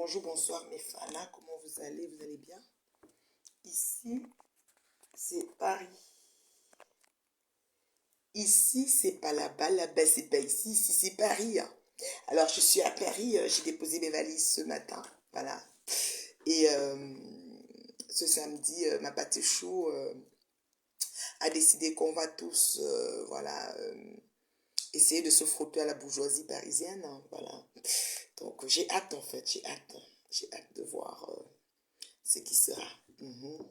Bonjour, bonsoir mes fans, comment vous allez? Vous allez bien? Ici, c'est Paris. Ici, c'est pas là-bas, c'est pas ici, ici c'est Paris. Alors, je suis à Paris, j'ai déposé mes valises ce matin, voilà. Et ce samedi, ma pâte chou a décidé qu'on va tous, voilà, essayer de se frotter à la bourgeoisie parisienne, voilà. Donc, j'ai hâte en fait, j'ai hâte de voir ce qui sera. Mhm.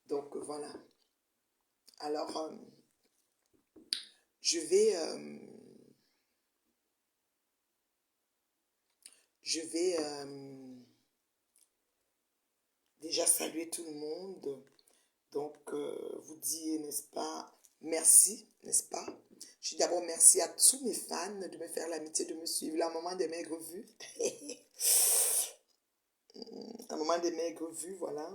Donc, voilà. Alors, je vais, je vais déjà saluer tout le monde. Donc, vous dire, n'est-ce pas, merci, n'est-ce pas? Je dis d'abord merci à tous mes fans de me faire l'amitié de me suivre. Là, un moment des maigres vues. Un moment des maigres vues, voilà.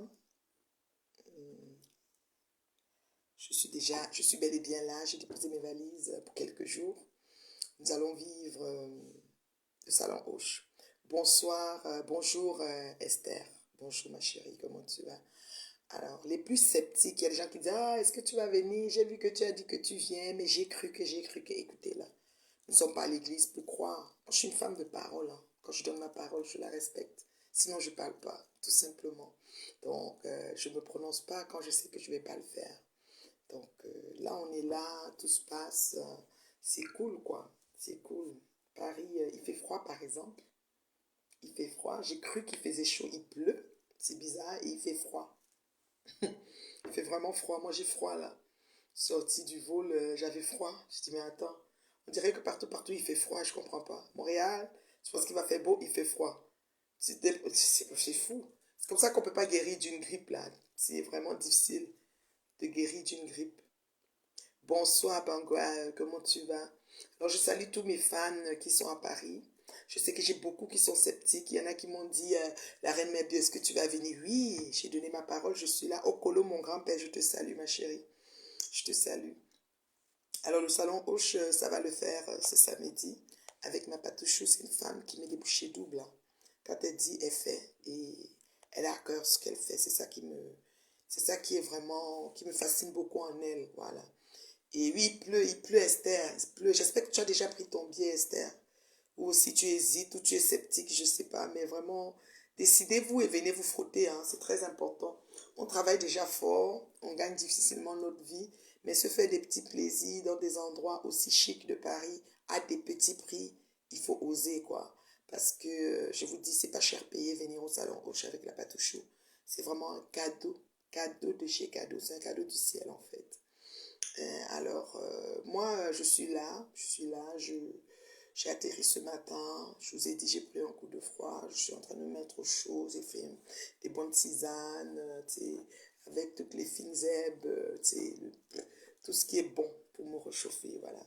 Je suis bel et bien là. J'ai déposé mes valises pour quelques jours. Nous allons vivre le salon Hoche. Bonsoir, bonjour Esther. Bonjour ma chérie, comment tu vas? Alors, les plus sceptiques, il y a des gens qui disent, ah, est-ce que tu vas venir? J'ai vu que tu as dit que tu viens, mais j'ai cru que, écoutez là, nous ne sommes pas à l'église pour croire. Je suis une femme de parole, hein. Quand je donne ma parole, je la respecte. Sinon, je ne parle pas, tout simplement. Donc, je ne me prononce pas quand je sais que je ne vais pas le faire. Donc, là, on est là, tout se passe. C'est cool, quoi. C'est cool. Paris, il fait froid, par exemple. Il fait froid. J'ai cru qu'il faisait chaud. Il pleut. C'est bizarre. Et il fait froid. Il fait vraiment froid. Moi, j'ai froid, là. Sorti du vol, j'avais froid. Je dis, mais attends. On dirait que partout, il fait froid. Je comprends pas. Montréal, je pense qu'il va faire beau. Il fait froid. C'est fou. C'est comme ça qu'on peut pas guérir d'une grippe, là. C'est vraiment difficile de guérir d'une grippe. Bonsoir Bangwa, comment tu vas? Alors je salue tous mes fans qui sont à Paris. Je sais que j'ai beaucoup qui sont sceptiques. Il y en a qui m'ont dit, la reine Mère, est-ce que tu vas venir? Oui, j'ai donné ma parole, je suis là. Okolo, mon grand-père, je te salue ma chérie. Je te salue. Alors le salon Hoche, ça va le faire ce samedi. Avec ma patouchou, c'est une femme qui met des bouchées doubles, hein. Quand elle dit, elle fait. Et elle a à cœur ce qu'elle fait. C'est ça qui est vraiment, qui me fascine beaucoup en elle. Voilà. Et oui, il pleut Esther, il pleut. J'espère que tu as déjà pris ton billet Esther. Ou si tu hésites ou tu es sceptique, je ne sais pas. Mais vraiment, décidez-vous et venez vous frotter, hein, c'est très important. On travaille déjà fort, on gagne difficilement notre vie. Mais se faire des petits plaisirs dans des endroits aussi chics de Paris, à des petits prix, il faut oser, quoi. Parce que, je vous dis, c'est pas cher payé venir au salon Hoche avec la pâte au chou. C'est vraiment un cadeau. Cadeau de chez cadeau. C'est un cadeau du ciel, en fait. Alors, moi, j'ai atterri ce matin, je vous ai dit, j'ai pris un coup de froid, je suis en train de me mettre aux choses, j'ai fait des bonnes tisanes, avec toutes les fines herbes, tout ce qui est bon pour me réchauffer, voilà.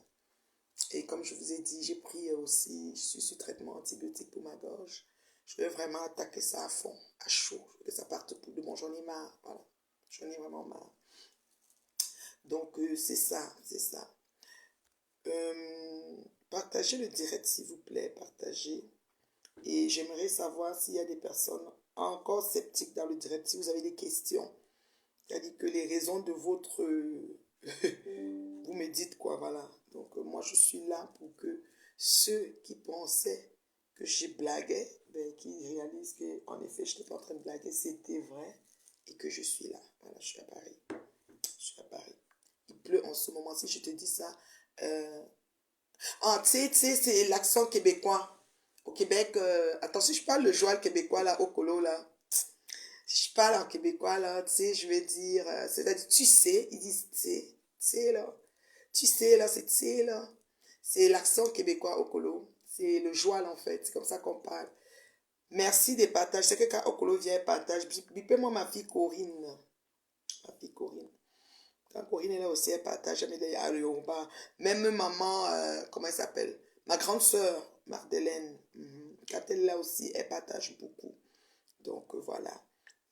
Et comme je vous ai dit, j'ai pris aussi, je suis sous traitement antibiotique pour ma gorge. Je vais vraiment attaquer ça à fond, à chaud, je veux que ça parte pour de bon, j'en ai marre, voilà. J'en ai vraiment marre. Donc, c'est ça, c'est ça. Partagez le direct, s'il vous plaît, partagez. Et j'aimerais savoir s'il y a des personnes encore sceptiques dans le direct, si vous avez des questions. C'est-à-dire que les raisons de votre... vous me dites quoi, voilà. Donc, moi, je suis là pour que ceux qui pensaient que j'ai blagué, ben, qui réalisent qu'en effet, je n'étais pas en train de blaguer, c'était vrai et que je suis là. Voilà, je suis à Paris. Je suis à Paris. Il pleut en ce moment. Si je te dis ça, ah, tu sais, c'est l'accent québécois. Au Québec, attends, si je parle le joual québécois, là, au colo, là, si je parle en québécois, là, tu sais, je vais dire, c'est-à-dire, tu sais, ils disent, tu sais, là. Tu sais, là, c'est tu sais, là. C'est l'accent québécois au colo. C'est le joual, en fait. C'est comme ça qu'on parle. Merci des partages. C'est que quand Okolo vient, partage. Bipez-moi ma fille Corinne. Ma fille Corinne. Quand Corinne est là aussi, elle partage, elle met à Yoruba. Même maman, comment elle s'appelle? Ma grande sœur, Mardelène, quand elle est là aussi, elle partage beaucoup. Donc voilà.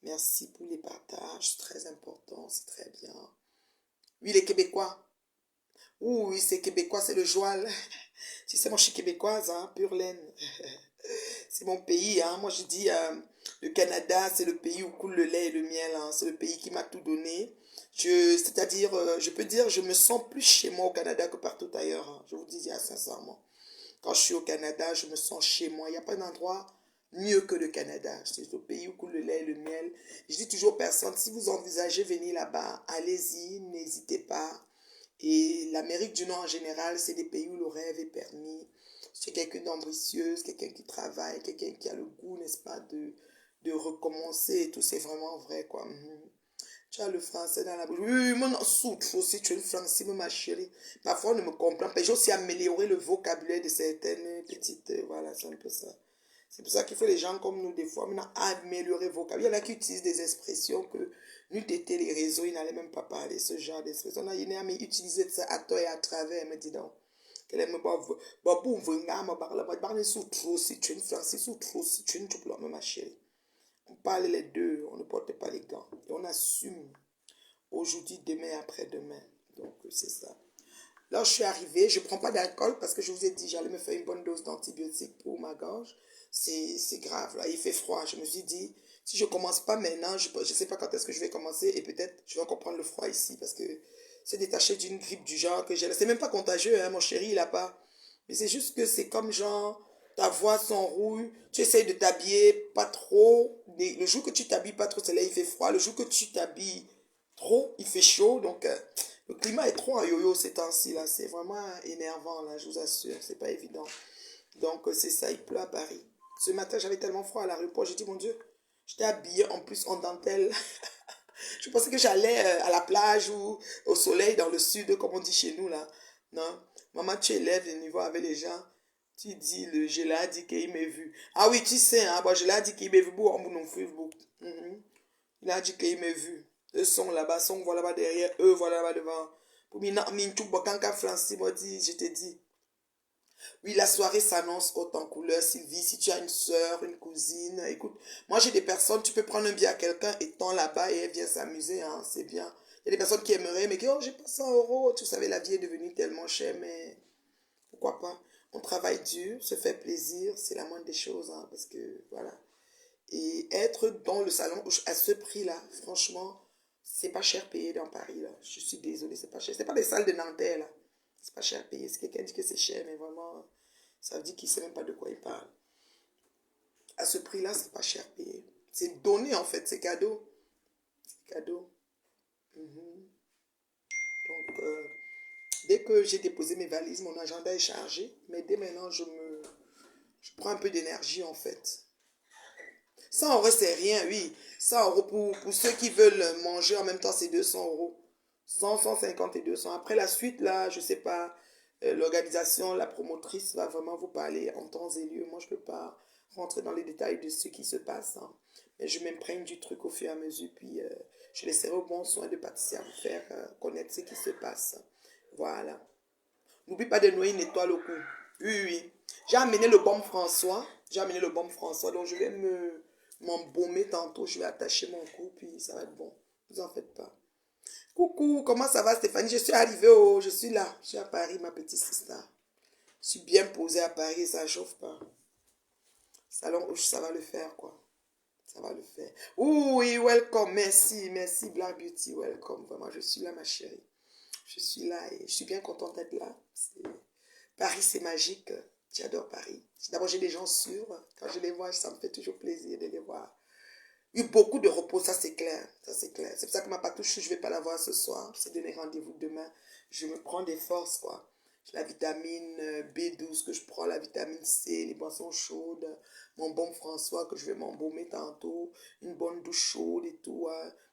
Merci pour les partages, c'est très important, c'est très bien. Oui, les Québécois. Oui, c'est Québécois, c'est le Joal. Tu sais, moi je suis québécoise, hein, pure laine. C'est mon pays, hein. Moi je dis, le Canada, c'est le pays où coule le lait et le miel, hein. C'est le pays qui m'a tout donné. C'est-à-dire, je peux dire, je me sens plus chez moi au Canada que partout ailleurs, hein. Je vous dis sincèrement. Quand je suis au Canada, je me sens chez moi. Il n'y a pas d'endroit mieux que le Canada. C'est le pays où coule le lait et le miel. Je dis toujours aux personnes, si vous envisagez venir là-bas, allez-y, n'hésitez pas. Et l'Amérique du Nord en général, c'est des pays où le rêve est permis. C'est quelqu'un d'ambitieuse, quelqu'un qui travaille, quelqu'un qui a le goût, n'est-ce pas, de recommencer et tout. C'est vraiment vrai, quoi. Tu as le français dans la bouche. Oui, moi, non, soutre aussi, tu es une française, ma chérie. Parfois, on ne me comprend pas. J'ai aussi amélioré le vocabulaire de certaines petites. Voilà, c'est un peu ça. C'est pour ça qu'il faut les gens comme nous, des fois, maintenant, améliorer le vocabulaire. Il y en a qui utilisent des expressions que, n'eût été les réseaux, ils n'allaient même pas parler ce genre d'expressions. Il y en a qui utilisent ça à tort et à travers, me dis donc. Qu'elle aime pas. Bon, pour venir, ma parle, ma parle sous trop, si tu es une française, sous trop, si tu es une double, ma chérie. On parle les deux, on ne porte pas les gants. Et on assume aujourd'hui, demain, après-demain. Donc, c'est ça. Là, je suis arrivée, je ne prends pas d'alcool parce que je vous ai dit, j'allais me faire une bonne dose d'antibiotiques pour ma gorge. C'est grave, là, il fait froid. Je me suis dit, si je ne commence pas maintenant, je ne sais pas quand est-ce que je vais commencer et peut-être je vais encore prendre le froid ici parce que c'est détaché d'une grippe du genre que j'ai. C'est même pas contagieux, hein, mon chéri, il a pas. Mais c'est juste que c'est comme genre, ta voix s'enrouille, tu essayes de t'habiller pas trop. Le jour que tu t'habilles pas trop, c'est là, il fait froid. Le jour que tu t'habilles trop, il fait chaud. Donc, le climat est trop en yo-yo ces temps-ci, là. C'est vraiment énervant, là, je vous assure. C'est pas évident. Donc, c'est ça, il pleut à Paris. Ce matin, j'avais tellement froid à l'aéroport. J'ai dit, mon Dieu, j'étais habillée en plus en dentelle. Je pensais que j'allais à la plage ou au soleil dans le sud, comme on dit chez nous, là. Non. Maman, tu élèves le niveau avec les gens. Tu dis, je l'ai dit qu'il m'a vu. Ah oui, tu sais, hein, bon, je l'ai dit qu'il m'a vu. Il a dit qu'il m'a vu. Eux sont là-bas, sont voilà là-bas derrière, eux voilà là-bas devant. Pour moi, quand France, moi, je te dis. Oui, la soirée s'annonce haute en couleur. Sylvie, si tu as une soeur, une cousine, écoute, moi j'ai des personnes, tu peux prendre un billet à quelqu'un et t'en là-bas et elle vient s'amuser, hein, c'est bien. Il y a des personnes qui aimeraient, mais qui, oh, j'ai pas 100 euros. Tu savais, la vie est devenue tellement chère, mais pourquoi pas? On travaille dur, se fait plaisir, c'est la moindre des choses, hein, parce que, voilà. Et être dans le salon à ce prix-là, franchement, c'est pas cher payé dans Paris, là. Je suis désolée, c'est pas cher. C'est pas les salles de Nanterre, là. C'est pas cher payé. Si quelqu'un dit que c'est cher, mais vraiment, ça veut dire qu'il sait même pas de quoi il parle. À ce prix-là, c'est pas cher payé. C'est donné, en fait, c'est cadeau. C'est cadeau. Mhm. Donc, dès que j'ai déposé mes valises, mon agenda est chargé. Mais dès maintenant, je prends un peu d'énergie, en fait. 100 euros, c'est rien, oui. 100 euros pour ceux qui veulent manger en même temps, c'est 200 euros. 100, 150 et 200. Après la suite, là, je sais pas, l'organisation, la promotrice va vraiment vous parler en temps et lieu. Moi, je peux pas rentrer dans les détails de ce qui se passe, hein. Mais je m'imprègne du truc au fur et à mesure, puis je laisserai au bon soin de pâtissier à vous faire connaître ce qui se passe. Voilà. N'oublie pas de noyer une étoile au cou. Oui, oui, oui. J'ai amené le baume François. J'ai amené le baume François. Donc, je vais m'embaumer tantôt. Je vais attacher mon cou. Puis, ça va être bon. Ne vous en faites pas. Coucou, comment ça va, Stéphanie? Je suis arrivée. Je suis là. Je suis à Paris, ma petite sister. Je suis bien posée à Paris. Ça ne chauffe pas. Salon Ouche, ça va le faire, quoi. Ça va le faire. Oui, welcome. Merci, merci, Black Beauty. Welcome. Vraiment, je suis là, ma chérie. Je suis là et je suis bien contente d'être là. Paris, c'est magique. J'adore Paris. D'abord, j'ai des gens sûrs. Quand je les vois, ça me fait toujours plaisir de les voir. Il y a eu beaucoup de repos, ça c'est clair. Ça c'est clair. C'est pour ça que ma patouche, je ne vais pas la voir ce soir. C'est donner rendez-vous demain. Je me prends des forces, quoi. J'ai la vitamine B12 que je prends, la vitamine C, les boissons chaudes, mon bon François que je vais m'embaumer tantôt, une bonne douche chaude et tout.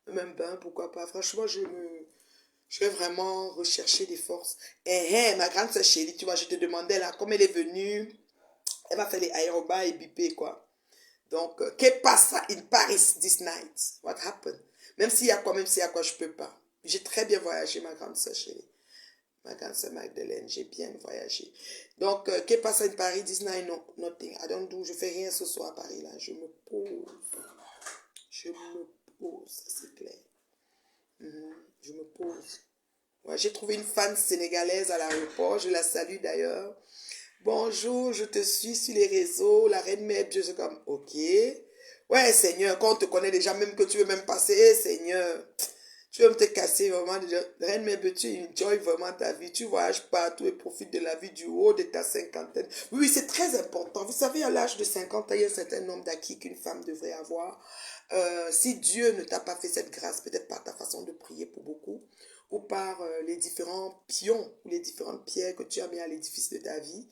Même un bain, pourquoi pas. Franchement, je vais vraiment rechercher des forces. Ma grande sœur chérie, tu vois, je te demandais là, comme elle est venue, elle va faire les aérobats et bipé, quoi. Donc, que passa in Paris this night? What happened? Même s'il y a quoi, je peux pas. J'ai très bien voyagé, ma grande sœur chérie. Ma grande sœur Magdeleine, j'ai bien voyagé. Donc, que passe in Paris? This night, no, nothing. I don't do, je fais rien ce soir à Paris, là. Je me pose. Je me pose, c'est clair. Je me pose. Ouais, j'ai trouvé une fan sénégalaise à l'aéroport. Je la salue d'ailleurs. Bonjour, je te suis sur les réseaux. La reine mère, je suis comme, ok. Ouais, Seigneur, quand on te connaît déjà, même que tu veux même passer, Seigneur. Tu veux me te casser vraiment déjà. Reine Mère, tu enjoy vraiment ta vie. Tu voyages partout et profites de la vie du haut de ta cinquantaine. Oui, c'est très important. Vous savez, à l'âge de 50 ans, il y a un certain nombre d'acquis qu'une femme devrait avoir. Si Dieu ne t'a pas fait cette grâce, peut-être par ta façon de prier pour beaucoup, ou par les différents pions ou les différentes pierres que tu as mis à l'édifice de ta vie,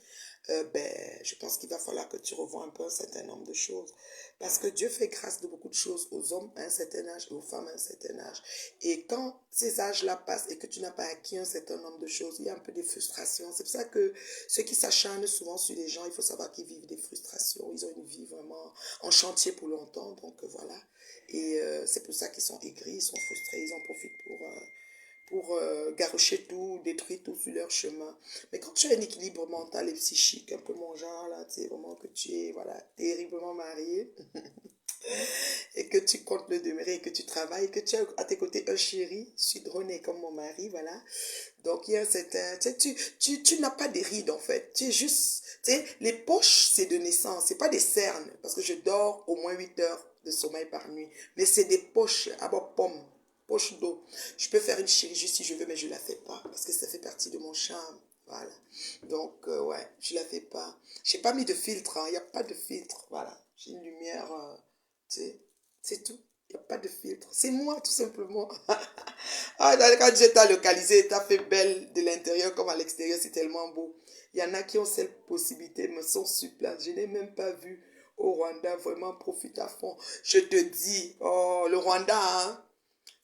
je pense qu'il va falloir que tu revoies un peu un certain nombre de choses. Parce que Dieu fait grâce de beaucoup de choses aux hommes à un certain âge et aux femmes à un certain âge. Et quand ces âges-là passent et que tu n'as pas acquis un certain nombre de choses, il y a un peu des frustrations. C'est pour ça que ceux qui s'acharnent souvent sur les gens, il faut savoir qu'ils vivent des frustrations. Ils ont une vie vraiment en chantier pour longtemps. Donc voilà. Et c'est pour ça qu'ils sont aigris, ils sont frustrés, ils en profitent pour garrocher tout, détruire tout sur leur chemin. Mais quand tu as un équilibre mental et psychique, un peu mon genre, là, tu sais, vraiment que tu es, voilà, terriblement marié, et que tu comptes le demeurer, et que tu travailles, et que tu as à tes côtés un chéri, sudronné comme mon mari, voilà. Donc, il y a un certain, tu n'as pas des rides, en fait. Tu es juste, tu sais, les poches, c'est de naissance, c'est pas des cernes, parce que je dors au moins 8 heures de sommeil par nuit, mais c'est des poches à bord pomme, poche d'eau. Je peux faire une chirurgie si je veux, mais je la fais pas, parce que ça fait partie de mon charme. Voilà. Donc, ouais, je la fais pas. J'ai pas mis de filtre, hein. Il n'y a pas de filtre. Voilà. J'ai une lumière, tu sais, c'est tout. Il n'y a pas de filtre. C'est moi, tout simplement. Ah, quand Dieu t'a localisé, t'a fait belle de l'intérieur comme à l'extérieur, c'est tellement beau. Il y en a qui ont cette possibilité, mais sont sur place. Je n'ai même pas vu au Rwanda, vraiment profite à fond. Je te dis, oh, le Rwanda, hein.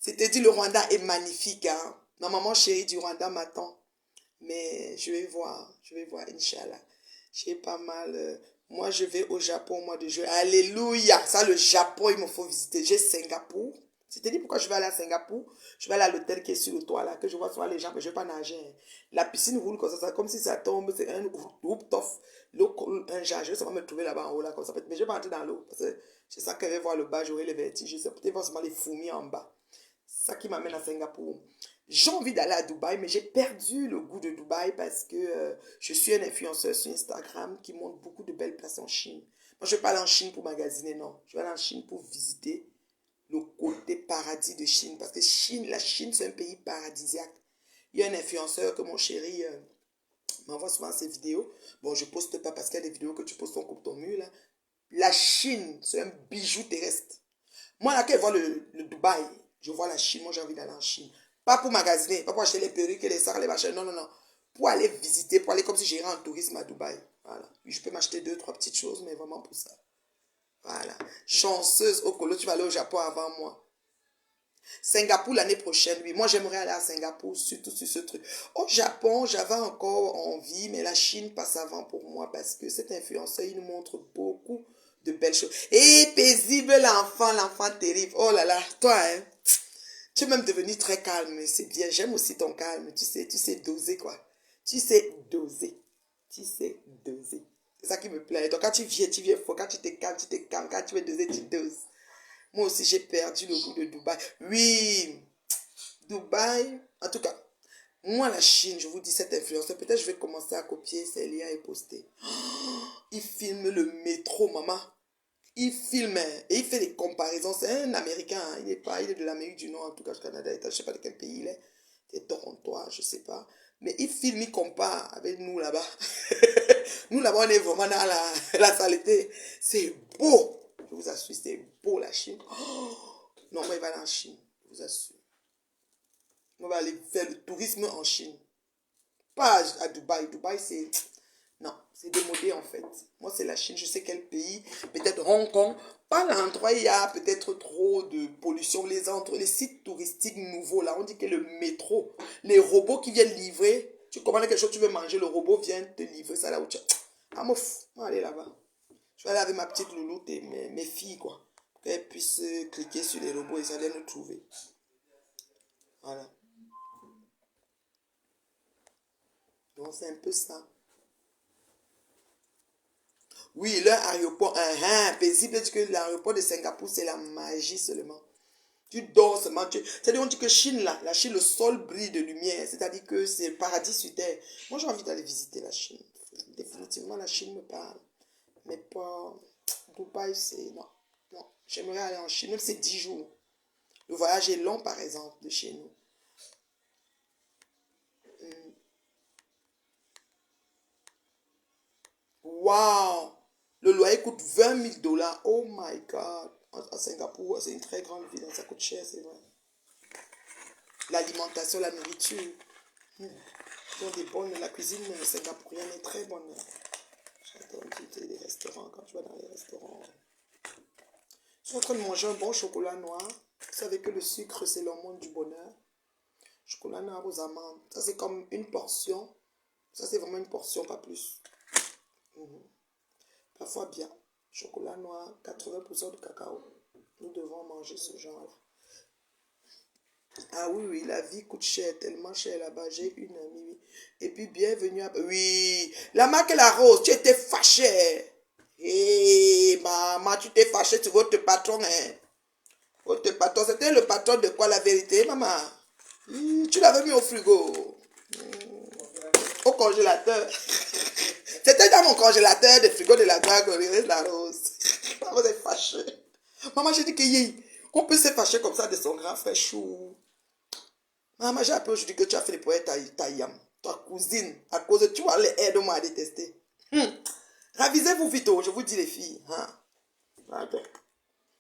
C'était dit, le Rwanda est magnifique, hein. Ma maman chérie du Rwanda m'attend. Mais je vais voir, Inch'Allah. J'ai pas mal. Moi, je vais au Japon au mois de juillet. Alléluia! Ça, le Japon, il me faut visiter. J'ai Singapour. C'est-à-dire pourquoi je vais aller à Singapour? Je vais aller à l'hôtel qui est sur le toit là, que je vois souvent les gens, mais je ne vais pas nager, hein. La piscine roule comme ça, comme si ça tombe, c'est un rooftop. L'eau coule, un jar. Je vais seulement me trouver là-bas en haut là, comme ça. Mais je ne vais pas entrer dans l'eau. Parce que je sens qu'elle va voir le bas, j'aurai les vertiges. Je sais peut-être voir seulement les fourmis en bas. C'est ça qui m'amène à Singapour. J'ai envie d'aller à Dubaï, mais j'ai perdu le goût de Dubaï parce que je suis un influenceur sur Instagram qui montre beaucoup de belles places en Chine. Moi, je ne vais pas aller en Chine pour magasiner, non. Je vais aller en Chine pour visiter le côté paradis de Chine. Parce que la Chine, c'est un pays paradisiaque. Il y a un influenceur que mon chéri m'envoie souvent ses vidéos. Bon, je ne poste pas parce qu'il y a des vidéos que tu postes, on coupe ton mur, là. La Chine, c'est un bijou terrestre. Moi, là, quand je vois le Dubaï, je vois la Chine, moi j'ai envie d'aller en Chine. Pas pour magasiner, pas pour acheter les perruques et les sacs, les machins, non, non, non. Pour aller visiter, pour aller comme si j'irais en tourisme à Dubaï. Voilà. Oui, je peux m'acheter deux, trois petites choses, mais vraiment pour ça. Voilà. Chanceuse, au colo, tu vas aller au Japon avant moi. Singapour l'année prochaine, oui. Moi, j'aimerais aller à Singapour, surtout sur ce truc. Au Japon, j'avais encore envie, mais la Chine passe avant pour moi parce que cet influenceur, il nous montre beaucoup de belles choses. Et paisible l'enfant, l'enfant terrible. Oh là là, toi, hein, tu es même devenu très calme, mais c'est bien. J'aime aussi ton calme. Tu sais doser, quoi. Tu sais doser. Tu sais doser. C'est ça qui me plaît. Donc, quand tu viens fort. Quand tu te calmes, tu te calmes. Quand tu veux doser, tu doses. Moi aussi, j'ai perdu le goût de Dubaï. Oui, Dubaï, en tout cas, moi, la Chine, je vous dis, cette influenceur, peut-être je vais commencer à copier ces liens et poster. Il filme le métro, maman. Il filme hein, et il fait des comparaisons. C'est un Américain, hein. Il est de l'Amérique du Nord, en tout cas, du Canada. Je ne sais pas de quel pays il est. Il est torontois, je ne sais pas. Mais il filme, il compare avec nous là-bas. Nous là-bas, on est vraiment dans la saleté. C'est beau. Je vous assure, c'est beau la Chine. Oh, non, moi, il va aller en Chine. Je vous assure. On va aller faire le tourisme en Chine. Pas à Dubaï. Dubaï, c'est... Non, c'est démodé en fait. Moi, c'est la Chine, je sais quel pays. Peut-être Hong Kong. Pas l'endroit où il y a peut-être trop de pollution. Les sites touristiques nouveaux, là, on dit que le métro, les robots qui viennent livrer. Tu commandes quelque chose, tu veux manger, le robot vient te livrer ça là où tu... Ah, mouf, on va aller là-bas. Je vais aller avec ma petite louloute et mes filles, quoi. Pour qu'elles puissent cliquer sur les robots et ça allait nous trouver. Voilà. Donc, c'est un peu ça. Oui, leur aéroport, paisible, dit que l'aéroport de Singapour, c'est la magie seulement. Tu dors seulement. C'est-à-dire, on dit que Chine, là, la Chine, le sol brille de lumière. C'est-à-dire que c'est le paradis sur terre. Moi, j'ai envie d'aller visiter la Chine. Définitivement, la Chine me parle. Mais pas Dubaï, c'est... Non, non. J'aimerais aller en Chine, même si c'est 10 jours. Le voyage est long, par exemple, de chez nous. Waouh! Le loyer coûte 20 000 $. Oh my God! À Singapour, c'est une très grande ville, ça coûte cher, c'est vrai. L'alimentation, la nourriture. Ils ont des bonnes, la cuisine singapourienne est très bonne. J'adore visiter les restaurants, quand tu vas dans les restaurants. Je suis en train de manger un bon chocolat noir. Vous savez que le sucre, c'est l'hormone du bonheur. Chocolat noir aux amandes. Ça, c'est comme une portion. Ça, c'est vraiment une portion, pas plus. Parfois bien. Chocolat noir, 80% de cacao. Nous devons manger ce genre-là. Ah oui, oui, la vie coûte cher, tellement cher là-bas. J'ai une amie, oui. Et puis, bienvenue à... Oui, la marque La Rose, tu étais fâché. Hé, maman, tu t'es fâché sur votre patron, hein. Votre patron, c'était le patron de quoi, la vérité, maman? Tu l'avais mis au frigo. Au congélateur. C'était dans mon congélateur de frigo de la Glorieuse La Rose. La Rose est fâchée. Maman, j'ai dit que on peut se fâcher comme ça de son grand frère chou. Maman, j'ai appris aujourd'hui que tu as fait les poètes ta yam, ta cousine, à cause de tu vas les aider moi à détester. Ravisez-vous vite, je vous dis les filles. Hein? Okay.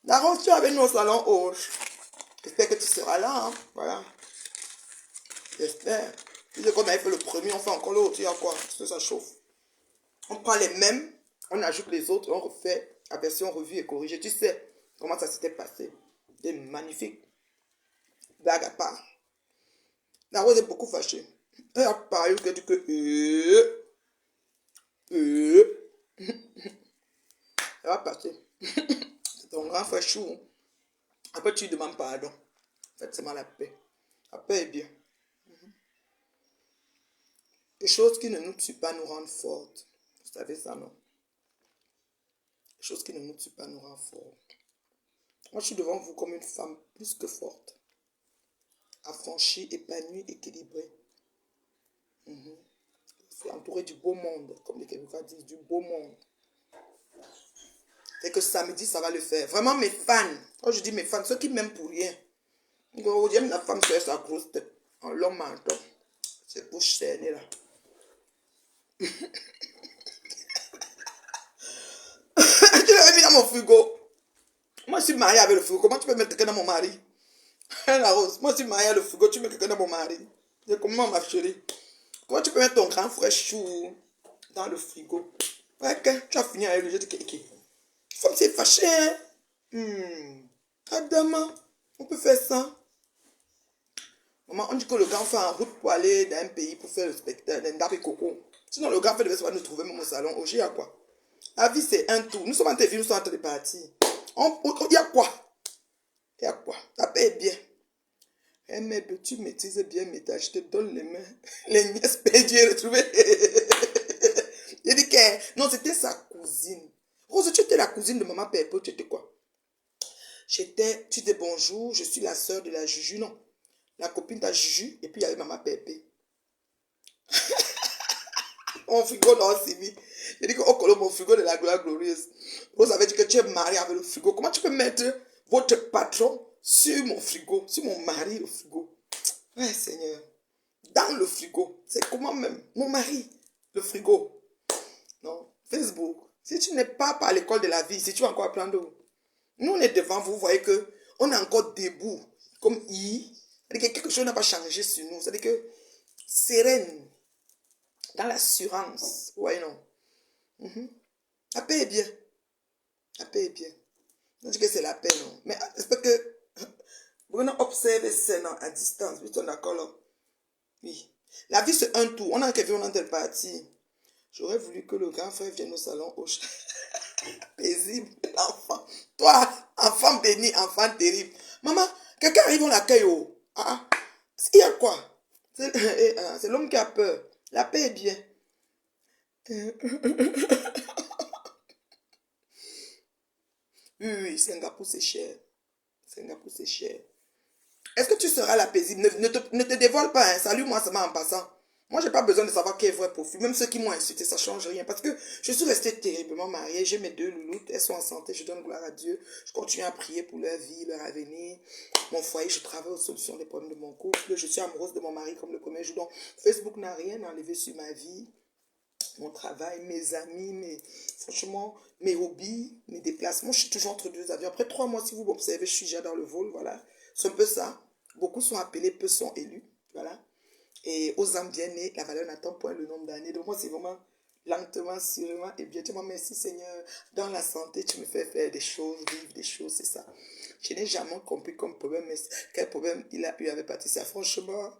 La Rose, tu es avec nous au salon Hoche. J'espère que tu seras là. Hein? Voilà. J'espère. Tu sais qu'on avait fait le premier, on fait encore l'autre. Il y a quoi? Parce que ça chauffe. On prend les mêmes, on ajoute les autres, on refait la version revue et corrigée. Tu sais comment ça s'était passé. C'est magnifique. Blague à part. La Rose est beaucoup fâchée. Elle a parlé que dit que... Elle va passer. C'est ton grand frère chou. Après, tu lui demandes pardon. Faites seulement la paix. La paix est bien. Les choses qui ne nous tuent pas nous rendent fortes. Vous savez ça, non? Les choses qui ne nous tuent pas nous rendent fortes. Moi, je suis devant vous comme une femme plus que forte. Affranchie, épanouie, équilibrée. Je suis entourée du beau monde, comme les Québécois disent, du beau monde. Et que samedi, ça va le faire. Vraiment, mes fans, quand je dis mes fans, ceux qui m'aiment pour rien, j'aime la femme sur sa grosse tête, en long menton. C'est pour chaîner là. Tu l'avais mis dans mon frigo. Moi, je suis mariée avec le frigo. Comment tu peux mettre quelqu'un dans mon mari? La Rose, moi, je suis mariée avec le frigo. Tu mets quelqu'un dans mon mari. C'est comment, ma chérie? Comment tu peux mettre ton grand frère chou dans le frigo? Ouais, tu as fini avec lui. Je dis, ok. Femme, c'est fâché, hein? Adama, on peut faire ça. Maman, on dit que le gars fait en route pour aller dans un pays pour faire le spectacle, d'un Ndapi Coco. Sinon, le gars fait devait nous trouver même au salon. Au il y a quoi? La vie, c'est un tour. Nous sommes en TV, nous sommes en train de partir. Il y a quoi? Il y a quoi? La paix est bien. Eh, mais tu maîtrises bien mes tâches. Je te donne les mains. Les nièces payées retrouvées. Il dit que non, c'était sa cousine. Rose, tu étais la cousine de maman Pépé. Tu étais quoi? Tu dis bonjour, je suis la soeur de la Juju. Non. La copine de Juju. Et puis il y avait maman Pépé. Mon frigo non, c'est mis. Il dit que oh, mon frigo de la gloire glorieuse. Rose avait dit que tu es marié avec le frigo. Comment tu peux mettre votre patron sur mon frigo, sur mon mari, le frigo? Ouais, Seigneur. Dans le frigo. C'est comment même? Mon mari, le frigo. Non, Facebook. Si tu n'es pas par l'école de la vie, si tu vas encore apprendre où? Nous, on est devant vous, vous voyez que on est encore debout. Comme I. C'est-à-dire que quelque chose n'a pas changé sur nous. C'est-à-dire que sereine. Dans l'assurance. Vous voyez, non? La paix est bien. La paix est bien. On dit que c'est la paix, non? Mais j'espère que vous observez ça non, à distance. Vous êtes d'accord là? Oui. La vie, c'est un tour. On a qu'à vivre dans telle partie. J'aurais voulu que le grand frère vienne au salon au paisible, l'enfant. Toi, enfant béni, enfant terrible. Maman, quelqu'un arrive, on l'accueille. Oh. Il y a quoi? C'est l'homme qui a peur. La paix est bien. Oui, oui, Singapour, c'est cher. Singapour, c'est cher. Est-ce que tu seras la paisible? Ne te dévoile pas, hein. Salue-moi seulement en passant. Moi, j'ai pas besoin de savoir qui est vrai profil. Même ceux qui m'ont insulté, ça change rien. Parce que je suis restée terriblement mariée. J'ai mes deux louloutes. Elles sont en santé. Je donne gloire à Dieu. Je continue à prier pour leur vie, leur avenir. Mon foyer, je travaille aux solutions des problèmes de mon couple. Je suis amoureuse de mon mari comme le premier jour. Donc, Facebook n'a rien enlevé sur ma vie. Mon travail, mes amis, franchement, mes hobbies, mes déplacements. Je suis toujours entre deux avions. Après 3 mois, si vous m'observez, je suis déjà dans le vol. Voilà. C'est un peu ça. Beaucoup sont appelés, peu sont élus. Voilà. Et aux âmes bien nées, la valeur n'attend point le nombre d'années. Donc moi, c'est vraiment lentement, sûrement et bien. Tu me merci Seigneur. Dans la santé, tu me fais faire des choses, vivre des choses, c'est ça. Je n'ai jamais compris comme problème, mais quel problème il a eu avec Patricia. Franchement,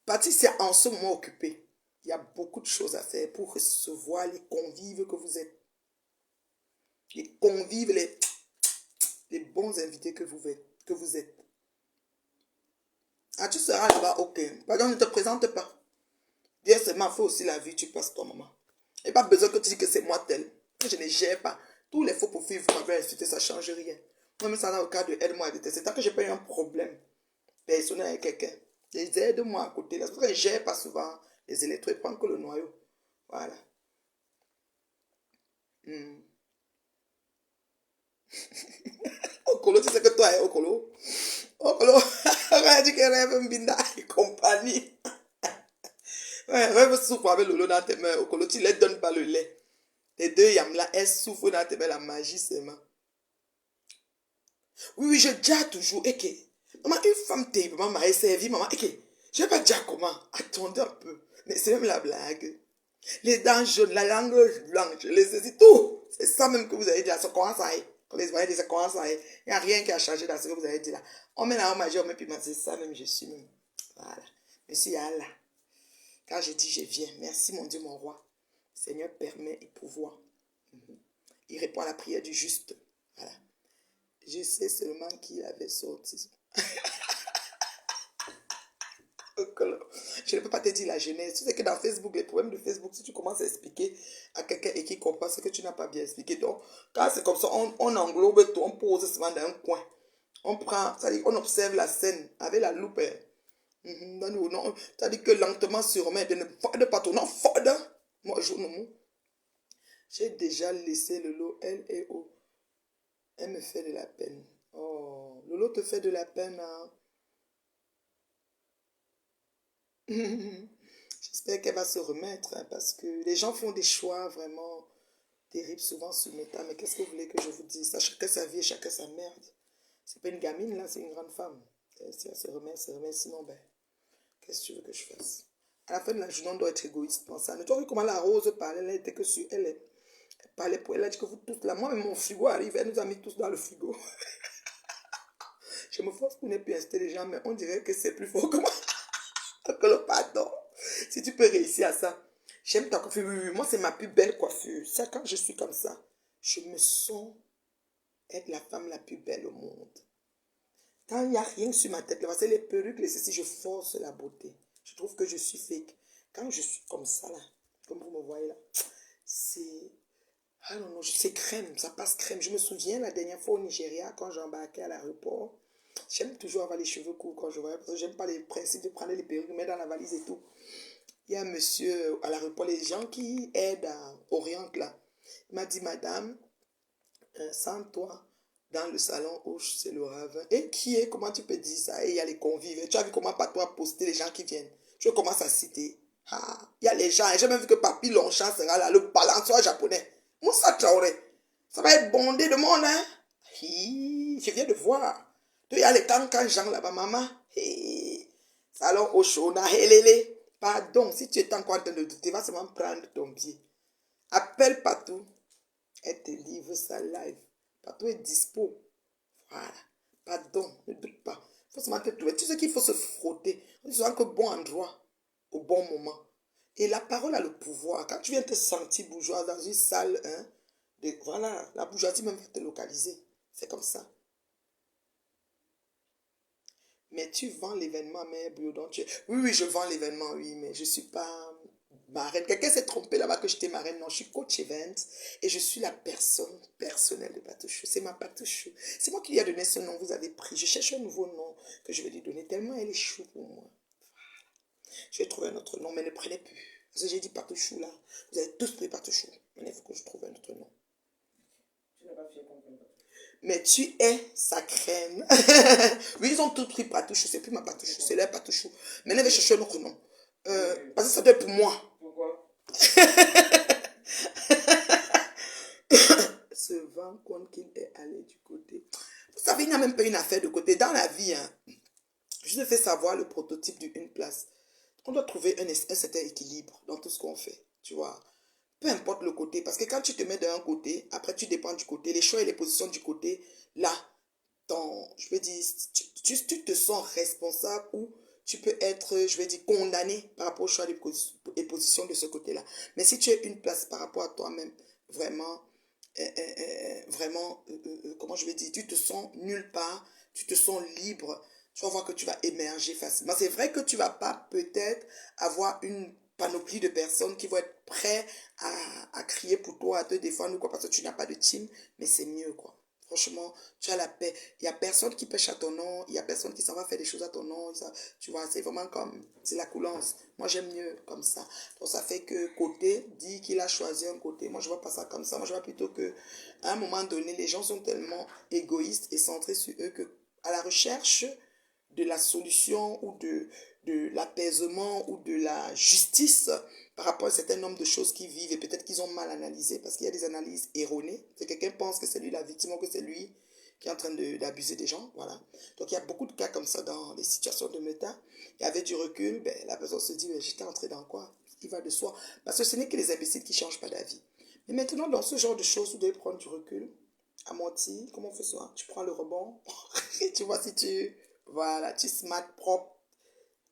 Patricia en ce moment occupée. Il y a beaucoup de choses à faire pour recevoir les convives que vous êtes. Les convives, les bons invités que vous êtes. Que vous êtes. Ah, tu seras là-bas, ok. Pardon, ne te présente pas. Dieu seulement fait aussi la vie, tu passes ton maman. Il n'y a pas besoin que tu dises que c'est moi tel. Je ne gère pas. Tous les faux profils, vous m'avez insulté, ça ne change rien. Moi, même ça dans le cas de aide-moi à détester. Tant que je n'ai pas eu un problème personnel avec quelqu'un, les aide-moi à côté. C'est pour ça que je ne gère pas souvent les électros. Ils prennent que le noyau. Voilà. Hmm. Okolo, tu sais que toi, Okolo. Okolo, on a dit qu'elle rêve Mbinda et compagnie. Ouais, rêve souffre avec le lot dans tes mains. Okolo, tu ne les donnes pas le lait. Les deux yamla, elles souffrent dans tes mains, la magie seulement. Oui, oui, je dis toujours, et que, maman, une femme terriblement m'a servi, maman, et que, je vais pas dire comment, attendez un peu, mais c'est même la blague. Les dents jaunes, la langue blanche, les ceci, tout, c'est ça même que vous avez dit là, ça commence à y, quand les voyez, ça commence à y, il n'y a rien qui a changé dans ce que vous avez dit là. On met la haut majeur, on met piment, c'est ça même, je suis même. Voilà. Merci Allah. Quand je dis je viens, merci mon Dieu, mon roi. Seigneur permet et pouvoir. Il répond à la prière du juste. Voilà. Je sais seulement qu'il avait sorti. Je ne peux pas te dire la genèse. Tu sais que dans Facebook, les problèmes de Facebook, si tu commences à expliquer à quelqu'un et qu'il comprend ce que tu n'as pas bien expliqué, donc quand c'est comme ça, on englobe tout, on pose seulement dans un coin. On prend, c'est-à-dire on observe la scène avec la loupe. C'est-à-dire que lentement, sûrement, de ne pas tout. Non, forde. Moi, je non. J'ai déjà laissé le lot, elle et O. Elle me fait de la peine. Oh, le lot te fait de la peine, hein? J'espère qu'elle va se remettre hein, parce que les gens font des choix vraiment terribles souvent sur Meta. Mais qu'est-ce que vous voulez que je vous dise? Ça, chacun sa vie et chacun sa merde. C'est pas une gamine là, c'est une grande femme. Si elle se remet, elle se remet. Sinon, ben, qu'est-ce que tu veux que je fasse? À la fin de la journée, on doit être égoïste pour ça. Mais tu vois comment la Rose parlait, elle était que sur elle. Elle parlait pour elle, elle a dit que vous tous là. Moi, même mon frigo arrive, elle nous a mis tous dans le frigo. Je me force pour ne plus inciter les gens, mais on dirait que c'est plus fort que moi. Que le pardon. Si tu peux réussir à ça. J'aime ta coiffure. Oui, oui, moi, c'est ma plus belle coiffure. Ça, quand je suis comme ça, je me sens être la femme la plus belle au monde. Quand il n'y a rien sur ma tête, c'est les perruques, les ceci, je force la beauté. Je trouve que je suis fake. Quand je suis comme ça, là, comme vous me voyez là, c'est... Ah non, non, c'est crème, ça passe crème. Je me souviens la dernière fois au Nigeria, quand j'embarquais à l'aéroport, j'aime toujours avoir les cheveux courts quand je voyage, parce que j'aime pas les principes de prendre les perruques, mettre dans la valise et tout. Il y a un monsieur à l'aéroport, les gens qui aident à Orient là. Il m'a dit, madame, sans toi, dans le salon où c'est le ravin. Et qui est, comment tu peux dire ça? Et il y a les convives. Et tu as vu comment pas toi poster les gens qui viennent. Je commence à citer. Ah, il y a les gens. Et j'ai même vu que Papy Longchamp sera là, le balançoire japonais. Moussa Traoré. Ça va être bondé de monde, hein? Hi, je viens de voir. Il y a les cancans gens là-bas, maman. Hi, salon au chaud, na helele. Pardon, si tu es encore en train de douter, va seulement prendre ton pied. Appelle Patou. Elle te livre sa live. Patou est dispo. Voilà. Pardon, ne doute pas. Il faut seulement te trouver. Tu sais qu'il faut se frotter. On dit que bon endroit, au bon moment. Et la parole a le pouvoir. Quand tu viens te sentir bourgeois dans une salle, hein, voilà, la bourgeoisie même va te localiser. C'est comme ça. Mais tu vends l'événement, mais Biodon, oui, oui, je vends l'événement, oui, mais je suis pas... marraine. Quelqu'un s'est trompé là-bas que j'étais marraine. Non, je suis coach event et je suis la personne personnelle de Patouchou. C'est ma Patouchou. C'est moi qui lui ai donné ce nom, vous avez pris. Je cherche un nouveau nom que je vais lui donner tellement elle est chou pour moi. Je vais trouver un autre nom, mais ne prenez plus. Parce que j'ai dit Patouchou là. Vous avez tous pris Patouchou. Maintenant, il faut que je trouve un autre nom. Tu n'as pas fait comprendre. Mais tu es sa crème. Oui, ils ont tous pris Patouchou. C'est plus ma Patouchou, c'est leur Patouchou. Maintenant, je vais chercher un autre nom. Parce que ça doit être pour moi. Pourquoi? Se vend compte qu'il est allé du côté. Vous savez, il n'y a même pas une affaire de côté. Dans la vie, hein, je te fais savoir le prototype d'une place. On doit trouver un certain équilibre dans tout ce qu'on fait. Tu vois. Peu importe le côté. Parce que quand tu te mets d'un côté, après tu dépends du côté. Les choix et les positions du côté, là, je veux dire, tu te sens responsable ou tu peux être, je vais dire, condamné par rapport au choix et positions de ce côté-là. Mais si tu es une place par rapport à toi-même, vraiment, comment je vais dire, tu te sens nulle part, tu te sens libre, tu vas voir que tu vas émerger facilement. C'est vrai que tu vas pas peut-être avoir une panoplie de personnes qui vont être prêtes à crier pour toi, à te défendre ou quoi, parce que tu n'as pas de team, mais c'est mieux, quoi. Franchement, tu as la paix. Il n'y a personne qui pêche à ton nom. Il n'y a personne qui s'en va faire des choses à ton nom. Ça, tu vois, c'est vraiment comme, c'est la coulance. Moi, j'aime mieux comme ça. Donc, ça fait que côté dit qu'il a choisi un côté. Moi, je ne vois pas ça comme ça. Moi, je vois plutôt que à un moment donné, les gens sont tellement égoïstes et centrés sur eux que à la recherche de la solution ou de l'apaisement ou de la justice par rapport à un certain nombre de choses qu'ils vivent et peut-être qu'ils ont mal analysé parce qu'il y a des analyses erronées. C'est quelqu'un pense que c'est lui la victime ou que c'est lui qui est en train d'abuser des gens. Voilà. Donc il y a beaucoup de cas comme ça dans les situations de méta. Et avec du recul, ben, la personne se dit, mais j'étais entré dans quoi? Il va de soi. Parce que ce n'est que les imbéciles qui ne changent pas d'avis. Mais maintenant, dans ce genre de choses, vous devez prendre du recul. À mentir, comment on fait ça? Tu prends le rebond et tu vois si tu... Voilà, tu smart propre.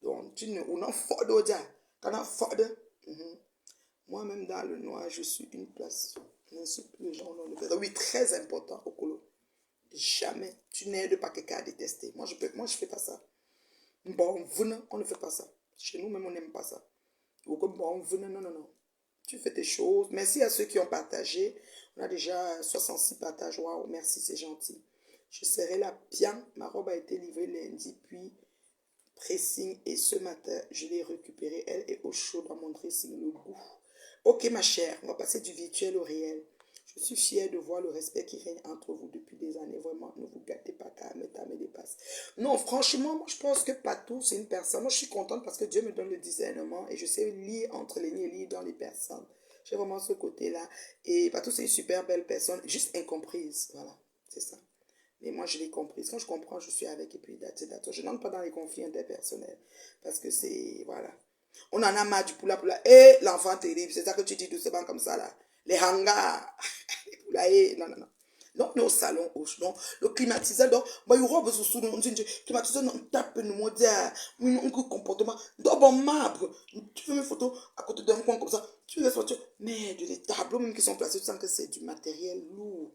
Donc, tu ne... Ou non, fort d'odia. Quand on fort de... Moi-même, dans le noir, je suis une place. N'insulte plus les gens au nom de... Oui, très important au colo. Jamais. Tu n'aides pas quelqu'un à détester. Moi, je fais pas ça. Bon, venez, on ne fait pas ça. Chez nous, même, on n'aime pas ça. Ou comme, bon, venez, non, non, non. Tu fais tes choses. Merci à ceux qui ont partagé. On a déjà 66 partages. Waouh, merci, c'est gentil. Je serai là bien. Ma robe a été livrée lundi, puis pressing. Et ce matin, je l'ai récupérée. Elle est au chaud dans mon dressing, le goût. Ok, ma chère, on va passer du virtuel au réel. Je suis fière de voir le respect qui règne entre vous depuis des années. Vraiment, ne vous gâtez pas car Meta me dépasse. Non, franchement, moi, je pense que Patou, c'est une personne. Moi, je suis contente parce que Dieu me donne le discernement et je sais lire entre les lignes et lire dans les personnes. J'ai vraiment ce côté-là. Et Patou, c'est une super belle personne, juste incomprise. Voilà, c'est ça. Mais moi, je l'ai comprise. Quand je comprends, je suis avec et puis d'accord. Je n'entre pas dans les conflits interpersonnels parce que c'est, voilà. On en a marre du poula. Et l'enfant terrible, c'est ça que tu dis doucement comme ça là. Les hangars, les poulaillers, non, non, non. Donc, nous au salon, donc, le climatiseur, donc, bah, il y aura besoin de climatiseur, non, tape, nous, on dit, un comportement, donc, bon, marbre, tu fais mes photos à côté d'un coin comme ça, tu laisses voiture, mais les tableaux même qui sont placés, tu sens que c'est du matériel lourd,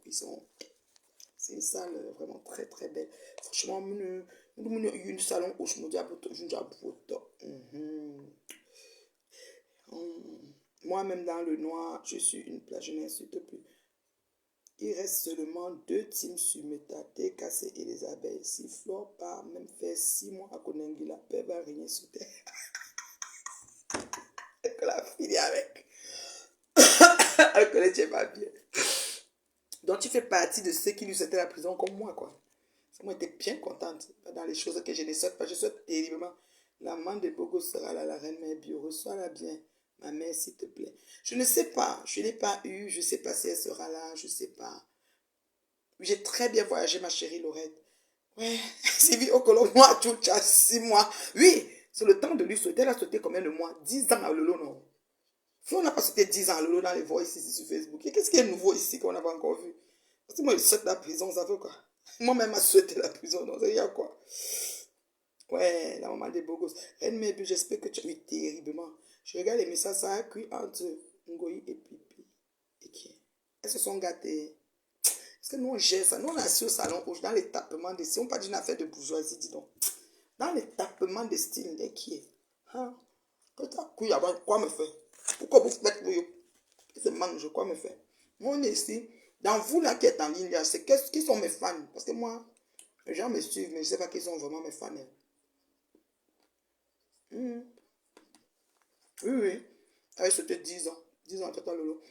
c'est une salle vraiment très, très belle. Franchement, une salon où je me dis, je me dis, moi-même dans le noir, je suis une plage, je n'insulte plus. Il reste seulement 2 teams sur Meta, TKC et les abeilles. Si Flore part même faire 6 mois à Konengi, la paix va régner sur terre. Et que la fille avec. Elle connaît pas bien. Donc tu fais partie de ceux qui lui souhaitaient la prison comme moi, quoi. Moi, j'étais bien contente dans les choses que je ne souhaite pas. Je souhaite terriblement. La main de Bogo sera là, la reine mère bio. Reçois-la bien. Ma mère, s'il te plaît. Je ne sais pas. Je ne l'ai pas eu. Je ne sais pas si elle sera là. Je ne sais pas. J'ai très bien voyagé, ma chérie Laurette. Ouais. Sylvie Okolo, moi, tu as 6 mois. Oui, c'est le temps de lui sauter. Elle a sauté combien de mois? 10 ans à Lolo, non? On n'a pas sauté 10 ans à Lolo dans les voices ici sur Facebook. Et qu'est-ce qui est nouveau ici qu'on n'a pas encore vu? Parce que moi, je saute la prison, ça veut quoi? Moi-même, a souhaité la prison, donc il y a quoi? Ouais, la maman des beaux gosses. Elle m'a dit, j'espère que tu as eu terriblement. Je regarde les messages, ça a cuit entre Ngoyi et Pipi. Et qui? Elles se sont gâtées. Parce que nous, on gère ça. Nous, on est assis au salon rouge, dans les tapements de style. On parle d'une affaire de bourgeoisie, dis donc. Dans les tapements de style, et qui est? Hein? Que tu as cuit avant, quoi me fait? Pourquoi vous faites vous? Ce manque, je crois me faire. Moi, on est ici. Dans vous là qui êtes en ligne, c'est qui sont mes fans? Parce que moi, les gens me suivent, mais je ne sais pas qui sont vraiment mes fans. Mhm. Oui, oui. Elle se te 10 ans. 10 ans, tata Lolo.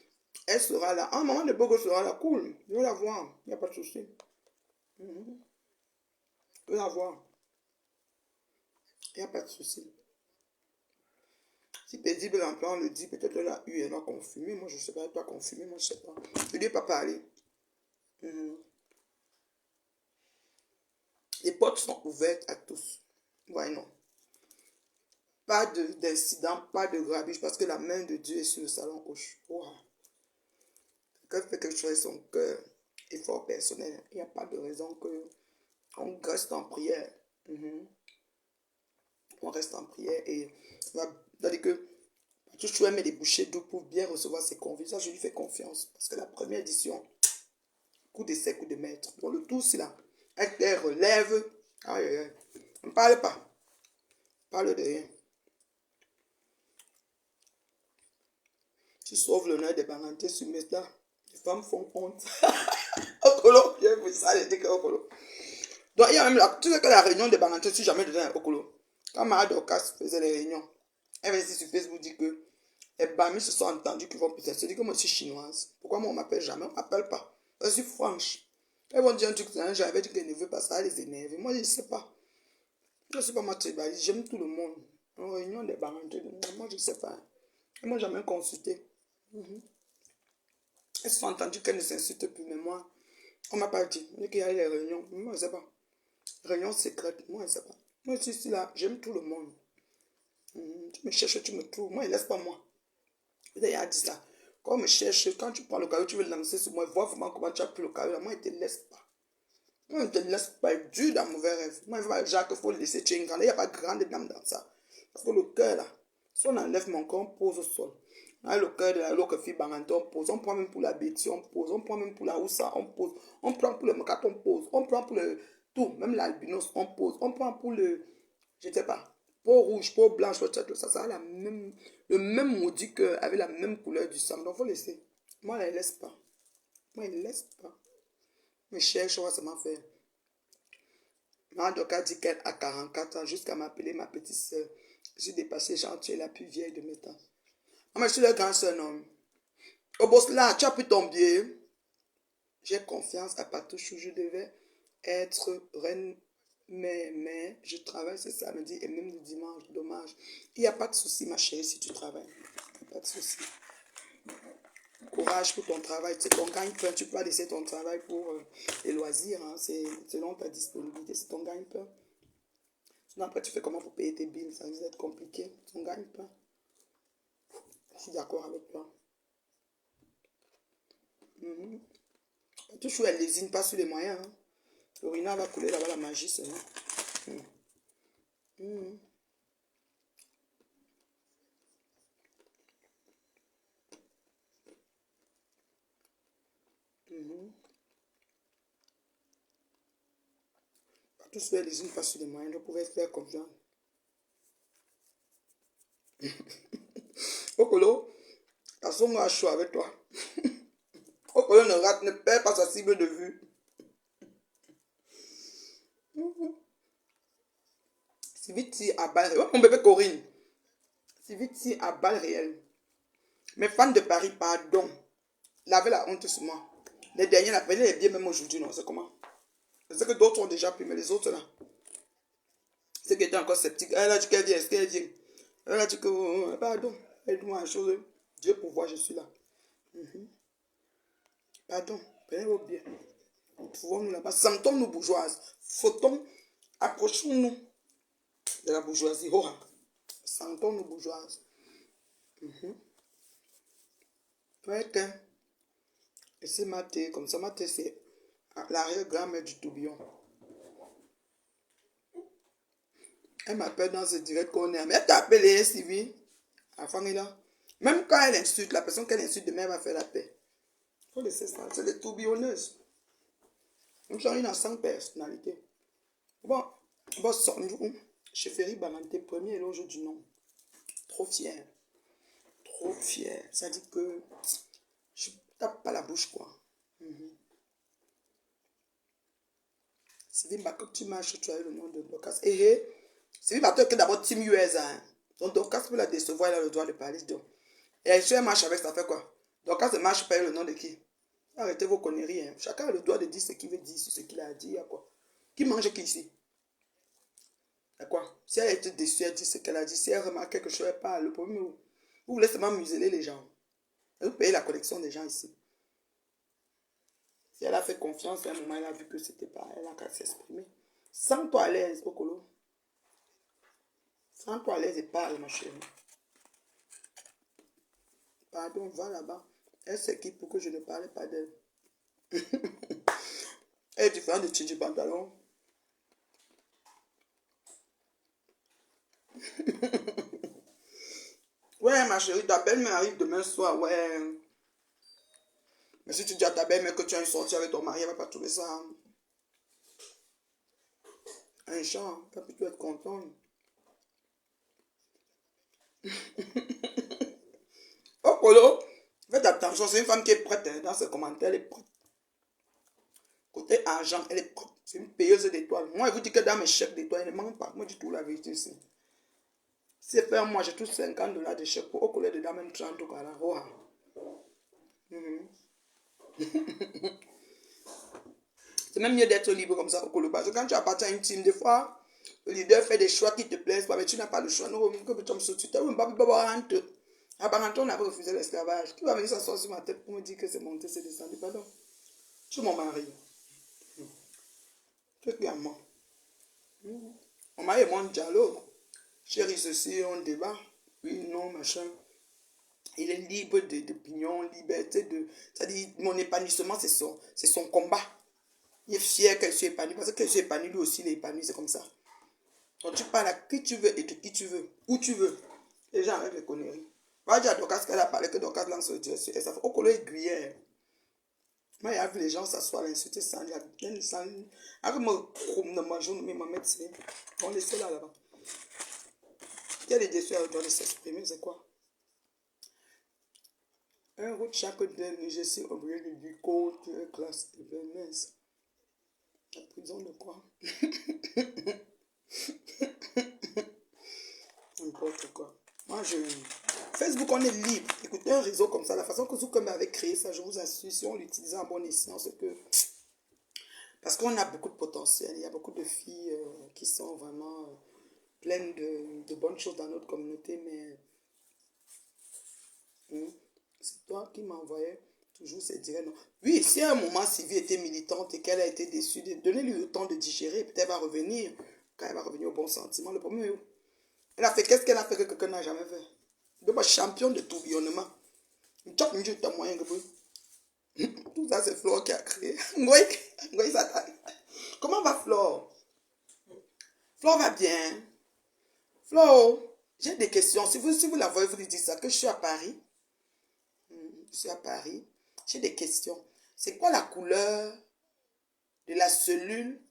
Elle sera là. Un moment de Bogo sera là. Cool. Je vais la voir. Il n'y a pas de souci. Mhm. Je vais la voir. Il n'y a pas de souci. Si paisible l'emploi, on le dit, peut-être elle a eu, elle va confirmer. Moi, je ne sais pas, elle doit confirmer, moi, je ne sais pas. Je ne lui ai pas parlé. Mhm. Les portes sont ouvertes à tous. Ouais, non. Pas d'incident, pas de grabuge, parce que la main de Dieu est sur le salon gauche. Wow. Quand fait quelque chose, son cœur, effort personnel, il n'y a pas de raison que on reste en prière. Mhm. On reste en prière et c'est-à-dire que tu aimes les bouchées d'eau pour bien recevoir ses convives. Ça, je lui fais confiance. Parce que la première édition, coup d'essai, coup de maître. Dans le tout, c'est là. Elle te relève. Aïe, aïe, aïe. On ne parle pas. On parle de rien. Tu sauves l'honneur des balantés sur Mesta. Les femmes font honte. Okolo, j'ai vu ça, j'ai dit que Okolo. Donc, il y a même la, tu sais que la réunion des balantés, si jamais dedans Okolo. Quand Mara Dorcas faisait les réunions, elle venait sur Facebook dit que les Bamis se sont entendus qu'ils vont peut-être se dire que moi je suis chinoise. Pourquoi moi on m'appelle jamais? On m'appelle pas. Je suis franche. Elles vont dire un truc, j'avais dit qu'elle ne veut pas ça, les énerver. Moi je ne sais pas. Je ne sais pas moi tribaliste, j'aime tout le monde. En réunion des balantés, moi je ne sais pas. Elles m'ont jamais consulté. Elles se sont entendues qu'elles ne s'insultent plus, mais moi, on ne m'a pas dit. Il y a les réunions, moi je ne sais pas. Réunion secrète, moi je ne sais pas. Moi je suis ici là, j'aime tout le monde. Tu me cherches, tu me trouves. Moi, il ne laisse pas moi. Il a dit ça. Quand on me cherche, quand tu prends le caillou, tu veux le lancer sur moi, vois vraiment comment tu as pris le caillou. Moi, il ne te laisse pas. Moi, il ne te laisse pas. Il est dur dans mauvais rêve. Moi, Jacques, il faut le laisser. Tu es une grande. Il n'y a pas de grande dame dans ça. Parce que le cœur, là, si on enlève mon corps, on pose au sol. Là, le cœur de la loque fille Banganté, on pose. On prend même pour la bêtise, on pose. On prend même pour la Oussa, on pose. On prend pour le Mokat, on pose. On prend pour le tout. Même l'albinos, on pose. On prend pour le. Je ne sais pas. Peau rouge, peau blanche, ça a le même maudit que, avec la même couleur du sang. Donc, il faut laisser. Moi, elle ne laisse pas. Moi, il ne laisse pas. Mais cherche, on va seulement faire. Madoka dit qu'elle a 44 ans jusqu'à m'appeler ma petite soeur. Je suis dépassée, genre, tu es la plus vieille de mes temps. Ah, mais je suis le grand soeur, non. Au boss là, tu as pris ton billet. J'ai confiance à Patouchou, je devais être reine, mais je travaille ce samedi et même le dimanche, dommage. Il n'y a pas de souci, ma chérie, si tu travailles. Il n'y a pas de souci. Courage pour ton travail. C'est ton gagne-pain. Tu peux pas laisser ton travail pour les loisirs. Hein. C'est selon ta disponibilité. C'est ton gagne-pain. Sinon, après, tu fais comment pour payer tes billes? Ça risque d'être compliqué. Ton gagne-pain. Je suis d'accord avec toi. Toujours, elle lésine pas sur les moyens. Hein. L'orina va couler là-bas, la magie, c'est vrai. Tout ce les unes pas sur les moyens, je pouvais faire confiance. Okolo, la sonde a chaud avec toi. Okolo ne rate, ne perd pas sa cible de vue. Si vite si à balle réelle. Oh, mon bébé Corinne. Si vite si à balle réelle. Mes fans de Paris, pardon. Lavez la honte sur moi. Les derniers, la peine est bien même aujourd'hui, non? C'est comment? C'est que d'autres ont déjà pris, mais les autres là. Ceux qui étaient encore sceptiques. Elle a dit qu'elle vient, est-ce qu'elle vient? Elle a dit que, pardon, aide-moi à chose. Dieu pour voir, je suis là. Pardon, prenez vos bien. Trouvons-nous là-bas. Sentons-nous bourgeoises. Fautons, approchons-nous de la bourgeoisie. Oh, sentons-nous bourgeoises. Ouais, et c'est maté, comme ça, maté, c'est l'arrière-grand-mère du tourbillon. Elle m'appelle dans ce direct qu'on est. Mais elle t'a appelé, Sylvie. À là. Même quand elle insulte, la personne qu'elle insulte, demain, elle va faire la paix. Il faut laisser ça. C'est des tourbillonneuses. Nous sommes une à 5 personnalités. Bon, chez Ferry Bananté, premier éloge du nom. Trop fier. trop fière. Ça dit que je tape pas la bouche, quoi. Sylvie, quand tu marches, tu as eu le nom de Dorcas. Sylvie, toi que d'abord Team US, hein. Donc Dorcas peut la décevoir, elle a le droit de parler. Donc. Et si elle marche avec, ça fait quoi? Dorcas ne marche pas, le nom de qui? Arrêtez vos conneries, hein. Chacun a le droit de dire ce qu'il veut dire sur ce qu'il a à dire, quoi. Qui mange qui ici? À quoi? Si elle est déçue, elle dit ce qu'elle a dit. Si elle remarque quelque chose, elle parle. Le problème, vous voulez seulement museler les gens. Vous payez la collection des gens ici. Si elle a fait confiance, à un moment, elle a vu que c'était pas, elle a qu'à s'exprimer. Sens-toi à l'aise, Okolo. Sens-toi à l'aise et parle, ma chérie. Pardon, va là-bas. Elle sait qui pour que je ne parle pas d'elle. Elle est différente de Tchidji Pantalon. Ouais, ma chérie, ta belle-mère arrive demain soir, ouais. Mais si tu dis à ta belle-mère que tu as une sortie avec ton mari, elle va pas trouver ça un champ. Tu vas plutôt être content. Oh, Polo, faites attention, c'est une femme qui est prête, hein, dans ses commentaires, elle est prête. Côté argent, elle est prête. C'est une payeuse d'étoiles. Moi, je vous dis que dans mes chèques d'étoiles, elle ne manque pas. Moi, je dis tout la vérité ici. Si c'est fait un mois, j'ai tous $50 de chèque pour au collègue dedans, même 30 au cas. C'est même mieux d'être libre comme ça au Colo. Parce que quand tu appartiens à une team, des fois, le leader fait des choix qui te plaisent pas, mais tu n'as pas le choix. Non, comme tu me soutiens, tu n'as pas rentrer. Apparemment, on avait refusé l'esclavage. Qui va venir s'asseoir sur ma tête pour me dire que c'est monté, c'est descendu? Pardon. Tu es mon mari. Tu es clairement. Mon mari est mon dialogue. Chérie, ceci, on débat. Oui, non, machin. Il est libre d'opinion, liberté de. C'est-à-dire, mon épanouissement, c'est son combat. Il est fier qu'elle soit épanouie. Parce qu'elle soit épanouie, lui aussi, il est épanoui. C'est comme ça. Donc, tu parles à qui tu veux et de qui tu veux. Où tu veux. Les gens avec les conneries. Va dire à Dorcas qu'elle a parlé, que Dorcas lance le Dieu. Et ça fait au colo aiguillère. Moi, il y a vu les gens s'asseoir, l'insulter sans. Il y a bien sans. Avec mon chrome de ma journée, ma médecin. On laisse là-bas. Il y a des déçus à doit s'exprimer, c'est quoi? Un route chaque dernier, je suis obligé de dire côte, classe de Venise. La prison de quoi? N'importe quoi. Moi, Facebook, on est libre. Écoutez, un réseau comme ça, la façon que Zuckerberg avait créé ça, je vous assure, si on l'utilisait en bon escient, c'est que. Parce qu'on a beaucoup de potentiel. Il y a beaucoup de filles qui sont vraiment pleines de bonnes choses dans notre communauté, mais c'est toi qui m'envoyais toujours ces directs. Non. Oui, si à un moment Sylvie était militante et qu'elle a été déçue, donnez-lui le temps de digérer. Peut-être elle va revenir. Quand elle va revenir au bon sentiment, le premier. Elle a fait qu'est-ce qu'elle a fait que quelqu'un n'a jamais fait. Donc, champion de tourbillonnement. Tout ça, c'est Flore qui a créé. Comment va Flore? Flore va bien. Flore, j'ai des questions. Si vous la voyez, vous lui dites ça, que je suis à Paris. Je suis à Paris. J'ai des questions. C'est quoi la couleur de la cellule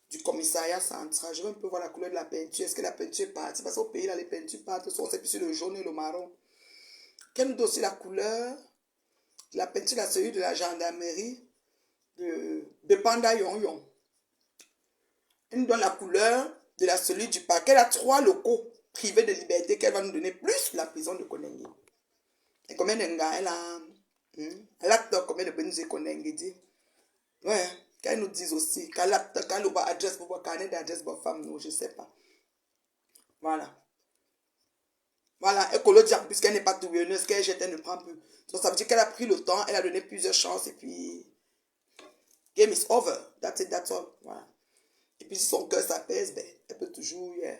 du commissariat central? Je veux un peu voir la couleur de la peinture. Est-ce que la peinture est partie? Parce qu'au pays, là, les peintures partent. On sait plus sur le jaune et le marron. Quelle nous donne aussi la couleur de la peinture de la cellule de la gendarmerie de Panda Yon Yon? Elle nous donne la couleur de la cellule du parc. Elle a 3 locaux privés de liberté qu'elle va nous donner, plus la prison de Konengi. Et combien de gars elle a? Elle a combien de bénéfices de Konengi dit? Ouais, qu'elle nous dise aussi. Qu'elle a adresse pour voir, carnet d'adresse pour femme, non, je ne sais pas. Voilà. Voilà, écologie, puisqu'elle n'est pas tourneuse, qu'elle jette, elle ne prend plus. Donc ça veut dire qu'elle a pris le temps, elle a donné plusieurs chances et puis. Game is over. That's it, that's all. Voilà. Et puis si son cœur s'apaise, ben, elle peut toujours. Yeah.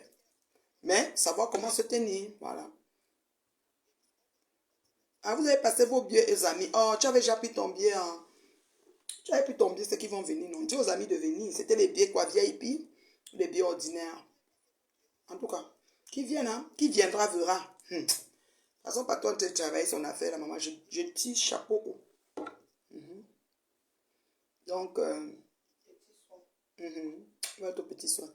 Mais savoir comment se tenir. Voilà. Ah, vous avez passé vos billets, les amis. Oh, tu avais déjà pris ton billet. Hein. Tu avais pris ton billet, ceux qui vont venir. Non, dis aux amis de venir. C'était les billets quoi, VIP, les billets ordinaires. En tout cas, qui viennent, hein? Qui viendra verra. De toute façon, pas toi, tu travailles son affaire, la maman. Je tire chapeau haut. Donc, va ton petit soin.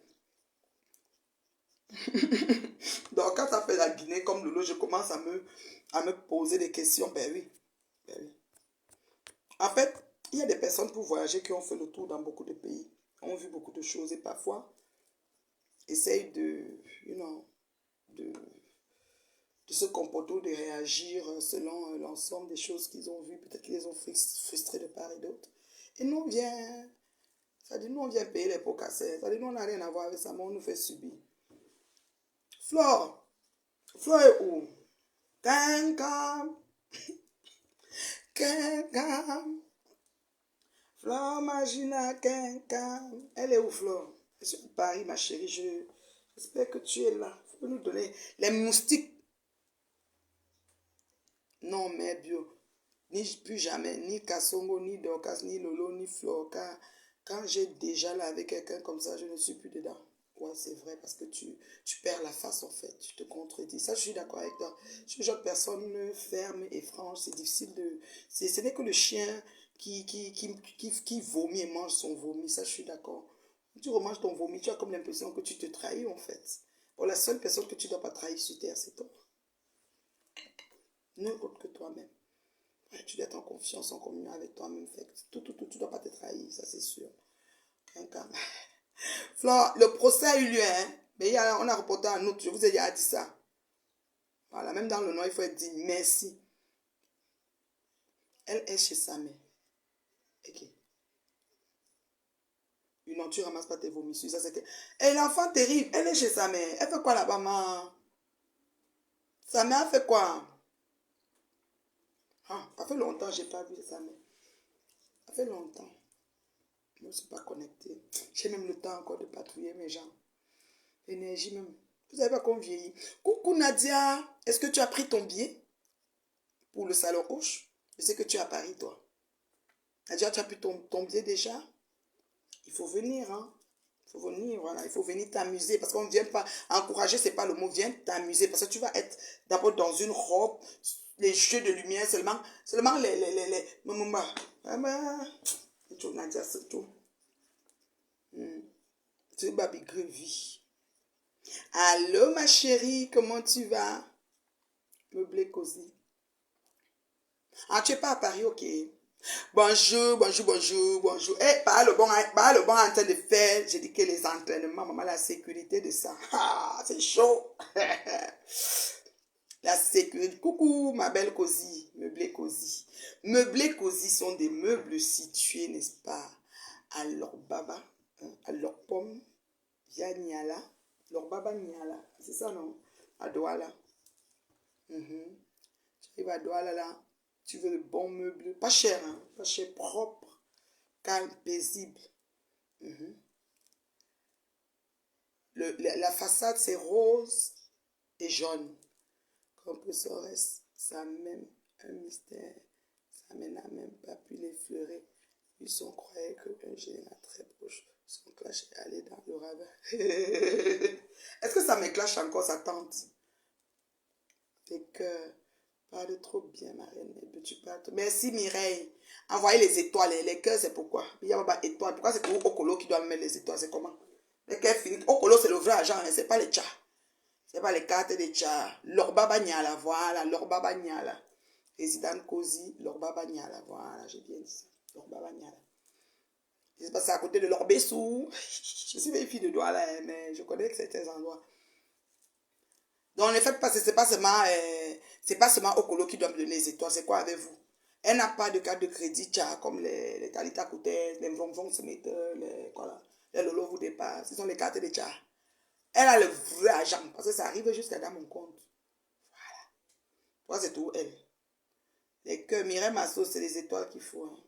Donc, quand ça fait la Guinée comme Lolo, je commence à me poser des questions. Ben oui. Ben oui. En fait, il y a des personnes pour voyager qui ont fait le tour dans beaucoup de pays, ont vu beaucoup de choses et parfois essayent de, de se comporter ou de réagir selon l'ensemble des choses qu'ils ont vues. Peut-être qu'ils les ont frustrés de part et d'autre. Et nous, on vient, ça dit, nous, on vient payer les pots cassés. Ça dit, nous, on n'a rien à voir avec ça, mais on nous fait subir. Flore, Flore est où? Cancam, Cancam. Flore Magina, Cancam. Elle est où, Flore? Je suis à Paris, ma chérie. J'espère que tu es là. Il faut nous donner les moustiques. Non, mais bio. Ni plus jamais, ni Kassongo, ni Dorcas, ni Lolo, ni Flore. Quand j'ai déjà là avec quelqu'un comme ça, je ne suis plus dedans. Ouais, c'est vrai, parce que tu perds la face en fait. Tu te contredis. Ça, je suis d'accord avec toi. Je suis une genre de personne ferme et franche. C'est difficile de. Ce n'est que le chien qui vomit et mange son vomi. Ça, je suis d'accord. Quand tu remanges ton vomi, tu as comme l'impression que tu te trahis en fait. Bon, la seule personne que tu ne dois pas trahir sur terre, c'est toi. Nul autre que toi-même. Ouais, tu dois être en confiance, en communion avec toi-même. Tu ne dois pas te trahir, ça c'est sûr. Flore, le procès a eu lieu, hein? Mais on a reporté en août, je vous ai déjà dit ça. Voilà, même dans le nom, il faut être dit merci. Elle est chez sa mère. Ok. Non, tu ramasses pas tes vomissures, ça c'est que. Et l'enfant terrible, elle est chez sa mère. Elle fait quoi là-bas, maman? Sa mère fait quoi? Ah, ça fait longtemps que je n'ai pas vu sa mère. Ça fait longtemps. Je ne suis pas connectée. J'ai même le temps encore de patrouiller mes gens. L'énergie même. Vous savez pas qu'on vieillit. Coucou Nadia, est-ce que tu as pris ton billet pour le salon Hoche? Je sais que tu es à Paris, toi. Nadia, tu as pris ton billet déjà? Il faut venir, hein. Il faut venir, voilà. Il faut venir t'amuser. Parce qu'on ne vient pas encourager, c'est pas le mot. Viens t'amuser. Parce que tu vas être d'abord dans une robe, les jeux de lumière seulement les. Maman. C'est tout, Nadia, c'est tout. C'est Baby Grévy. Allô, ma chérie, comment tu vas? Meublé cosy. Ah, tu es pas à Paris, ok. Bonjour, bonjour, bonjour, bonjour. Eh, pas le bon en train de faire. J'ai dit que les entraînements, maman, la sécurité de ça. Ah, c'est chaud. La sécurité. Coucou, ma belle cosy. Meublé cosy. Meublé cosy sont des meubles situés, n'est-ce pas, à Lorbaba, à Lorpom, via Niala. Lorbaba Niala. C'est ça, non? À Douala. Mhm. Tu arrives à Douala, là. Tu veux de bons meubles. Pas cher, hein? Pas cher, propre, calme, paisible. Mhm. La façade, c'est rose et jaune. Comme ça a même un mystère. Ça n'a même pas pu l'effleurer. Ils ont croyé qu'un général très proche, son clash est allé dans le ravin. Est-ce que ça me clash encore, sa tante? Tes cœurs parlent trop bien, ma reine. Tu parles trop. Merci, Mireille. Envoyez les étoiles. Les cœurs, c'est pourquoi? Il n'y a pas d'étoiles. Pourquoi c'est pour Okolo qui doit me mettre les étoiles? C'est comment? Les cœurs finis. Okolo, c'est le vrai argent, hein, c'est pas les tchas. C'est pas les cartes des tchas. Lorba Banyala, voilà. Lorba Banyala. Résident Kozi, Lorba Banyala. Voilà, j'ai bien dit ça. Lorba Banyala. Je sais pas, c'est à côté de l'Orbessou. Je suis une fille de Douala, mais je connais certains endroits. Donc ne faites pas, c'est pas seulement Okolo qui doit me donner les étoiles, c'est quoi avec vous? Elle n'a pas de carte de crédit, tcha, comme les Talita Koutes, les Vong Semeter, les Lolo vous dépassent, ce sont les cartes de tcha. Elle a le vrai argent, parce que ça arrive jusqu'à dans mon compte. Voilà. Toi, c'est tout, elle. Les cœurs, Mireille Masso, c'est les étoiles qu'il faut. Hein.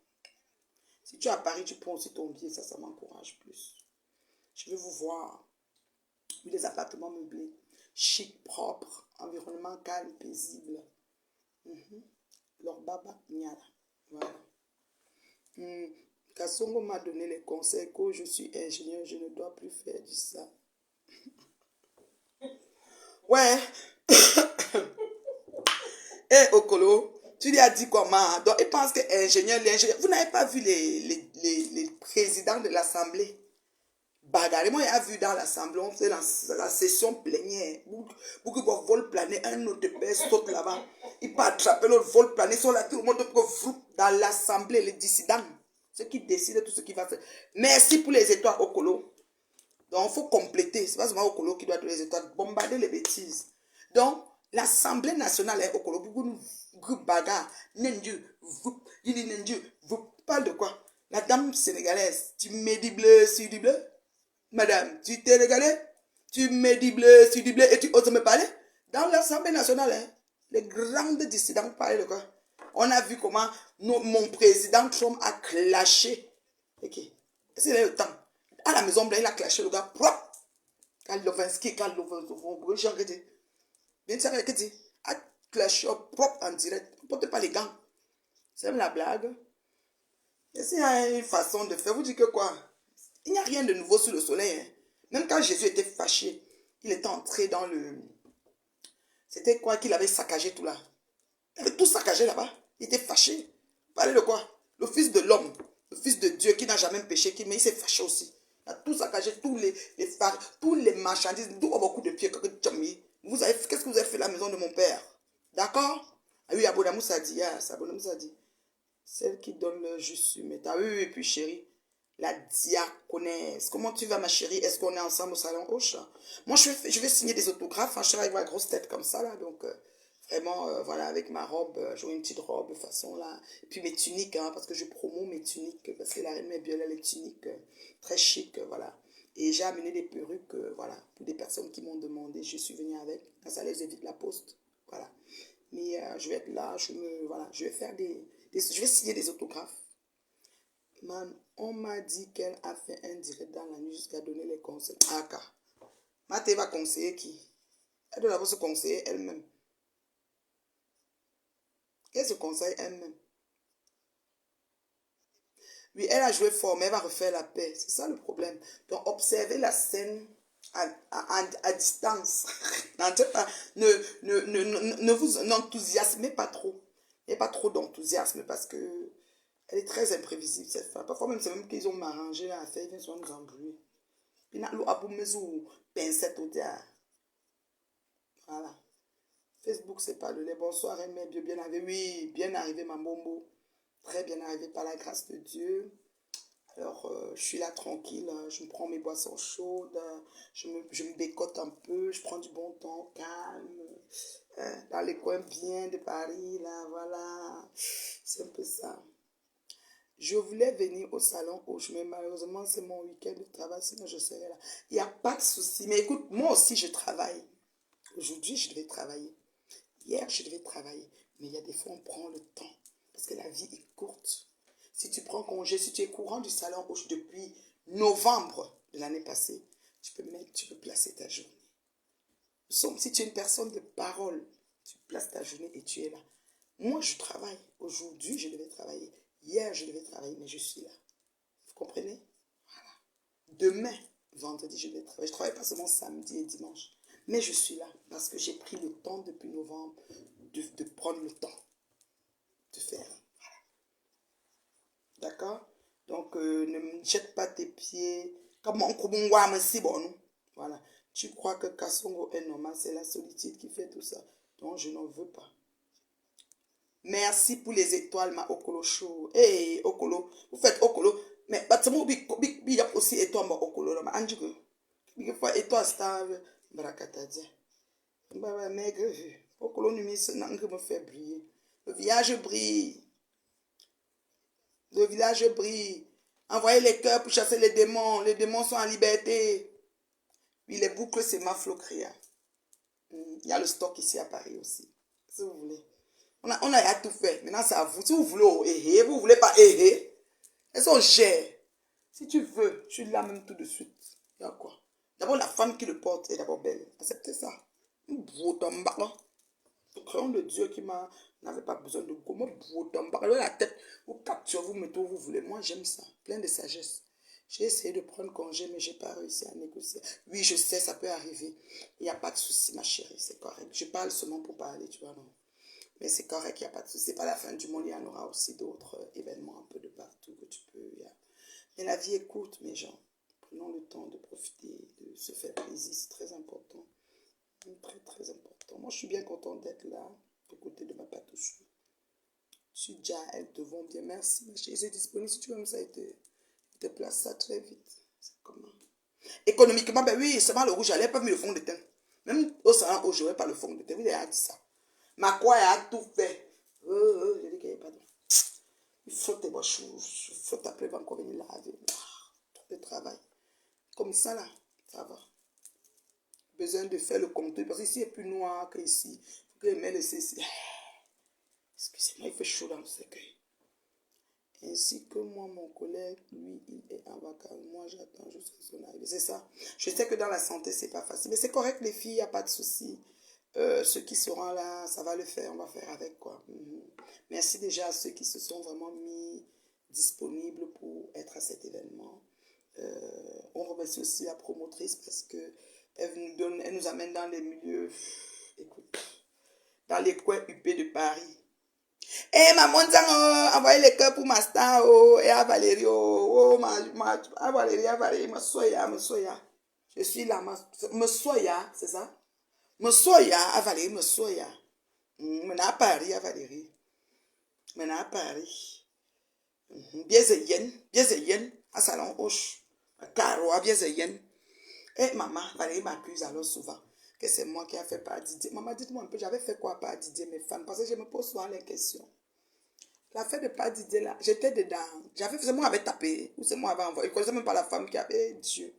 Si tu es à Paris, tu prends aussi ton billet, ça m'encourage plus. Je veux vous voir. Oui, les appartements meublés, chic, propre, environnement calme, paisible. Leur baba, niala. Voilà. Kassongo m'a donné les conseils que je suis ingénieur, je ne dois plus faire du ça. Ouais. Eh, Okolo, tu lui as dit comment? Donc, il pense que l'ingénieur, vous n'avez pas vu les présidents de l'Assemblée. bagarre. Moi, j'ai vu dans l'assemblée, on fait la session plénière. Beaucoup de vol planer, un autre père saute là-bas. Il peut attraper l'autre vol planer, sur la tout le monde dans l'assemblée, les dissidents. Ceux qui décident tout ce qui va faire. Merci pour les étoiles au colo. Donc, il faut compléter. C'est pas seulement au colo qui doit donner les étoiles. Bombarder les bêtises. Donc, l'Assemblée nationale est au colo. Beaucoup de bagarre. Nendu. Parle de quoi? La dame sénégalaise. Tu mets du bleu sur du bleu? Madame, tu t'es régalé? Tu mets du bleu sur du bleu et tu oses me parler? Dans l'Assemblée nationale, hein, les grandes dissidents parlaient de quoi? On a vu comment mon président Trump a clashé. Ok. Est-ce qu'il a le temps? À la Maison Blanche, il a clashé le gars propre. Karlovinsky, Jean Rédé. Bien sûr, Rédé a clashé propre en direct. Ne portez pas les gants. C'est même la blague. Et s'il y a une façon de faire, vous dites que quoi? Il n'y a rien de nouveau sous le soleil. Hein. Même quand Jésus était fâché, il était entré dans le... C'était quoi qu'il avait saccagé tout là? Il avait tout saccagé là-bas. Il était fâché. Parlez de quoi? Le fils de l'homme, le fils de Dieu qui n'a jamais péché, mais il s'est fâché aussi. Il a tout saccagé, tous les marchandises, beaucoup de pieds. Vous avez, qu'est-ce que vous avez fait à la maison de mon père? D'accord? Ah oui, Abonamou ça dit, Abonamou ça dit. Celle qui donne le jus mais t'as oui, oui, puis chérie. La diaconesse. Comment tu vas, ma chérie? Est-ce qu'on est ensemble au salon Hoche? Moi, je vais signer des autographes. Hein, je suis avec ma grosse tête comme ça, là. Donc, vraiment, voilà, avec ma robe. J'aurai une petite robe, de façon, là. Et puis mes tuniques, hein, parce que je promo mes tuniques. Parce que la reine bien les tuniques très chic, voilà. Et j'ai amené des perruques, voilà, pour des personnes qui m'ont demandé. Je suis venue avec. Ça les évite la poste. Voilà. Mais je vais être là. Voilà, je vais faire je vais signer des autographes. Man, on m'a dit qu'elle a fait un direct dans la nuit jusqu'à donner les conseils. Aka. Maté va conseiller qui? Elle doit d'abord se conseiller elle-même. Elle se conseille elle-même. Oui, elle a joué fort, mais elle va refaire la paix. C'est ça le problème. Donc, observez la scène à distance. Ne vous enthousiasmez pas trop. Il n'y a pas trop d'enthousiasme parce que elle est très imprévisible, cette femme. Parfois même, c'est même qu'ils ont m'arrangé là à faire, ils viennent souvent nous embrouiller. Puis, nous avons besoin pincette au diable. Voilà. Facebook, c'est pas le lait. Bonsoir, Aimé, bien arrivé. Oui, bien arrivé, ma bombo. Très bien arrivé par la grâce de Dieu. Alors, je suis là tranquille. Je me prends mes boissons chaudes. Je me bécote un peu. Je prends du bon temps, calme. Dans les coins bien de Paris, là, voilà. C'est un peu ça. Je voulais venir au salon Hoche, mais malheureusement, c'est mon week-end de travail, sinon je serais là. Il n'y a pas de souci. Mais écoute, moi aussi, je travaille. Aujourd'hui, je devais travailler. Hier, je devais travailler. Mais il y a des fois, on prend le temps. Parce que la vie est courte. Si tu prends congé, si tu es courant du salon Hoche depuis novembre de l'année passée, tu peux placer ta journée. Si tu es une personne de parole, tu places ta journée et tu es là. Moi, je travaille. Aujourd'hui, je devais travailler. Hier, je devais travailler, mais je suis là. Vous comprenez? Voilà. Demain, vendredi, je vais travailler. Je ne travaille pas seulement samedi et dimanche. Mais je suis là parce que j'ai pris le temps depuis novembre de prendre le temps de faire. Voilà. D'accord? Donc, ne jette pas tes pieds. Voilà. Tu crois que Kassongo est normal, c'est la solitude qui fait tout ça. Donc, je n'en veux pas. Merci pour les étoiles, ma Okolo Show. Hey, Okolo. Vous faites Okolo. Mais, il y a aussi étoile, ma Okolo. Ma Anjiko. Il y a étoile, star. Brakatadia. Maigre vu. Okolo numis, n'angre me fait briller. Le village brille. Le village brille. Envoyez les cœurs pour chasser les démons. Les démons sont en liberté. Oui, les boucles, c'est ma flocria. Il y a le stock ici à Paris aussi. Si vous voulez. On a tout fait. Maintenant, c'est à vous. Si vous voulez, oh, vous voulez pas, elles sont chères. Si tu veux, je suis là même tout de suite. Il y a quoi? D'abord, la femme qui le porte est d'abord belle. Acceptez ça. Le crayon de Dieu qui n'avait pas besoin de comment la tête, vous capturez, vous mettez où vous voulez. Moi, j'aime ça. Plein de sagesse. J'ai essayé de prendre congé, mais je n'ai pas réussi à négocier. Oui, je sais, ça peut arriver. Il n'y a pas de souci, ma chérie, c'est correct. Je parle seulement pour parler, tu vois, non? Mais c'est correct, il n'y a pas de souci. C'est pas la fin du monde, il y en aura aussi d'autres événements un peu de partout que tu peux. Mais la vie est courte, mes gens. Prenons le temps de profiter, de se faire plaisir, c'est très important. Très, très important. Moi, je suis bien contente d'être là, aux côtés de ma patouche. Déjà, elles te vont bien. Merci, ma chérie. C'est disponible. Si tu veux, ça, il te place ça très vite. C'est comment? Économiquement, ben oui, seulement le rouge, j'allais pas mis le fond de teint. Même au salon, je n'aurais pas le fond de teint. Oui, il a dit ça. Ma quoi, elle a tout fait. Je dis qu'il n'y a pas de... Il faut tes choses. Il faut après, il va encore venir laver. Trop de travail. Comme ça, là, ça va. Besoin de faire le contour. Parce qu'ici, il est plus noir qu'ici. Il faut que je mette le ceci. Excusez-moi, il fait chaud dans le cercueil. Ainsi que moi, mon collègue, lui, il est en vacances. Moi, j'attends jusqu'à son arrivée. C'est ça. Je sais que dans la santé, c'est pas facile. Mais c'est correct, les filles, il n'y a pas de souci. Ceux qui seront là, ça va le faire. On va faire avec, quoi. Merci déjà à ceux qui se sont vraiment mis disponibles pour être à cet événement. On remercie aussi la promotrice parce que elle nous amène dans les milieux, écoute, dans les coins huppés de Paris. Eh, maman, envoyez les cœurs pour ma star, oh, et à Valérie, oh, à Valérie, me soya. Je suis là, me soya, c'est ça? Me soya, à Valérie, me soya. Maintenant à Paris, à Valérie. Maintenant à Paris. Bien yen, à Salon Hoche. À Caro, à bien yen. Eh, maman, Valérie m'accuse alors souvent que c'est moi qui ai fait par Didier. Maman, dites-moi un peu, j'avais fait quoi par Didier, mes femmes? Parce que je me pose souvent les questions. L'affaire de pas Didier là, j'étais dedans. C'est moi qui avais tapé, ou c'est moi qui avais envoyé. Je ne connaissais même pas la femme qui avait Dieu.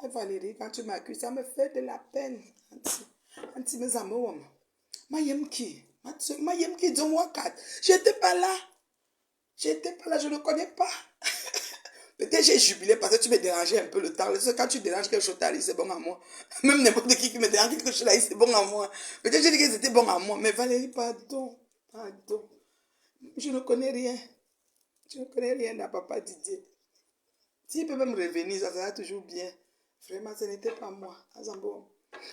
Ah, Valérie, quand tu m'accuses, ça me fait de la peine. Anti mes amours. Mayem qui? Mayem qui, dis-moi 4. J'étais pas là. Je ne connais pas. Peut-être j'ai jubilé parce que tu me dérangeais un peu le temps. Quand tu déranges quelque chose, c'est bon à moi. Même n'importe qui me dérange quelque chose, c'est bon à moi. Peut-être j'ai dit que c'était bon à moi. Mais Valérie, pardon. Pardon. Je ne connais rien. Je ne connais rien à papa Didier. S'il peut même revenir, ça sera toujours bien. Vraiment, ce n'était pas moi.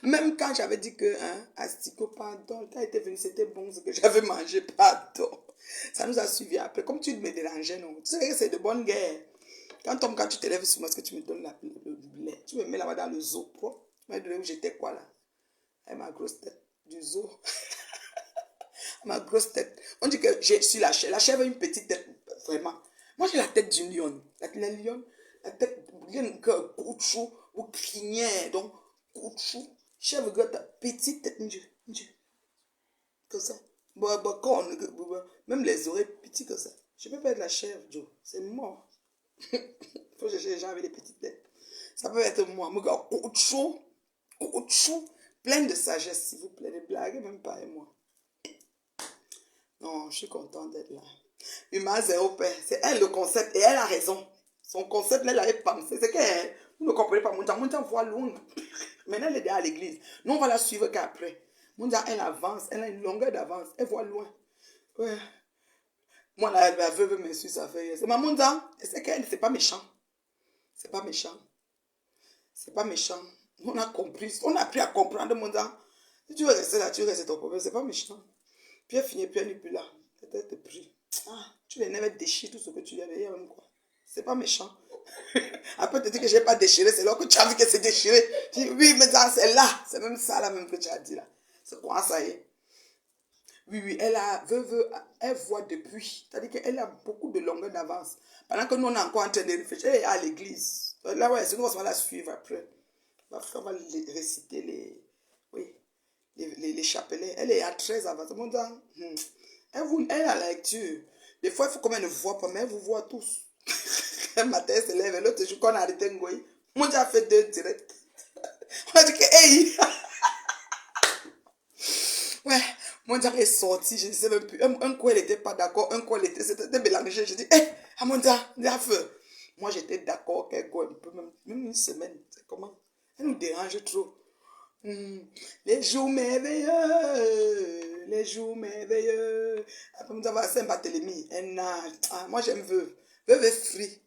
Même quand j'avais dit que, Astico, pardon, quand il était venu, c'était bon ce que j'avais mangé, pardon. Ça nous a suivi après. Comme tu me dérangeais, non. Tu sais que c'est de bonne guerre. Quand tu te lèves sur moi, est-ce que tu me donnes le lait? Tu me mets là-bas dans le zoo. Quoi? Tu m'as donné où j'étais quoi là? Avec ma grosse tête du zoo. Ma grosse tête. On dit que je suis la chèvre. La chèvre a une petite tête, vraiment. Moi, j'ai la tête d'une lionne. La lionne, la tête d'une couchou ou crinière. Donc, couchou. Chèvre, petite tête. Comme ça. Même les oreilles petites comme ça. Je peux pas être la chèvre, Joe. C'est mort. Il faut chercher les gens avec des petites têtes. Ça peut être moi. Couchou. Plein de sagesse, s'il vous plaît. Ne blaguez même pas avec moi. Non, je suis contente d'être là. Humain zéro père. C'est elle le concept. Et elle a raison. Son concept, elle avait pensé. C'est qu'elle, vous ne comprenez pas. Monta voit loin. Maintenant, elle est déjà à l'église. Nous, on va la suivre qu'après. Monta, elle avance. Elle a une longueur d'avance. Elle voit loin. Ouais. Moi, la veuve me suit, ça fait. C'est ma Monta. C'est qu'elle, c'est pas méchant. C'est pas méchant. C'est pas méchant. On a compris. On a appris à comprendre, Monta. Si tu veux rester là, tu restes ton problème. C'est pas méchant. Puis elle finit, puis elle n'est plus là. Peut-être te prie. Tu les nerfs déchirent tout ce que tu as derrière même quoi. C'est pas méchant. Après te dire que je n'ai pas déchiré, c'est là que tu as vu que c'est déchiré. Tu dis oui, mais ça c'est là. C'est même ça là même que tu as dit là. C'est quoi ça y est? Oui, elle voit depuis. C'est-à-dire qu'elle a beaucoup de longueur d'avance. Pendant que nous on est encore en train de réfléchir, elle est à l'église. Là ouais, c'est nous on va la suivre après. On va réciter les chapelets. Elle est à 13 avant. Elle a la lecture. Des fois, il faut qu'on ne voit pas, mais elle vous voit tous. Un matin, elle se lève, l'autre jour, qu'on a arrêté un goy. Mon Dieu a fait 2 directs. On a dit que, hey! Ouais, mon Dieu est sorti, je ne sais même plus. Un coup, elle n'était pas d'accord, un coup, c'était mélangé. Je dis, hey, mon Dieu, il a fait. Moi, j'étais d'accord qu'elle go un peu, même une semaine. C'est comment? Elle nous dérange trop. Les jours merveilleux, les jours merveilleux. Après, nous avons Saint-Barthélemy. Moi, j'aime veuve. Veuve est free.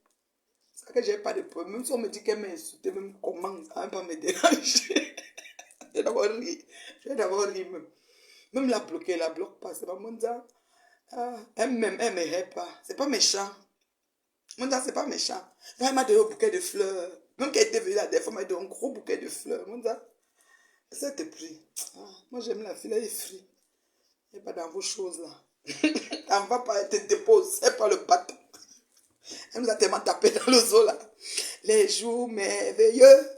C'est que j'ai pas de problème. Même si on me dit qu'elle m'a insulté, même comment, ça va pas me déranger. Je vais d'abord rire. Même. Même la bloquer, elle la bloque pas. C'est pas mon ça. Elle elle me hait pas. C'est pas méchant. Mon c'est pas méchant. Là, elle m'a donné un bouquet de fleurs. Même qu'elle était venue la dernière fois, elle m'a donné un gros bouquet de fleurs. Moi, ça te prie. Ah, moi, j'aime la fille, elle est free. Elle n'est pas dans vos choses là. Elle ne va pas, elle te dépose. Elle prend le bâton. Elle nous a tellement tapé dans le dos là. Les jours merveilleux.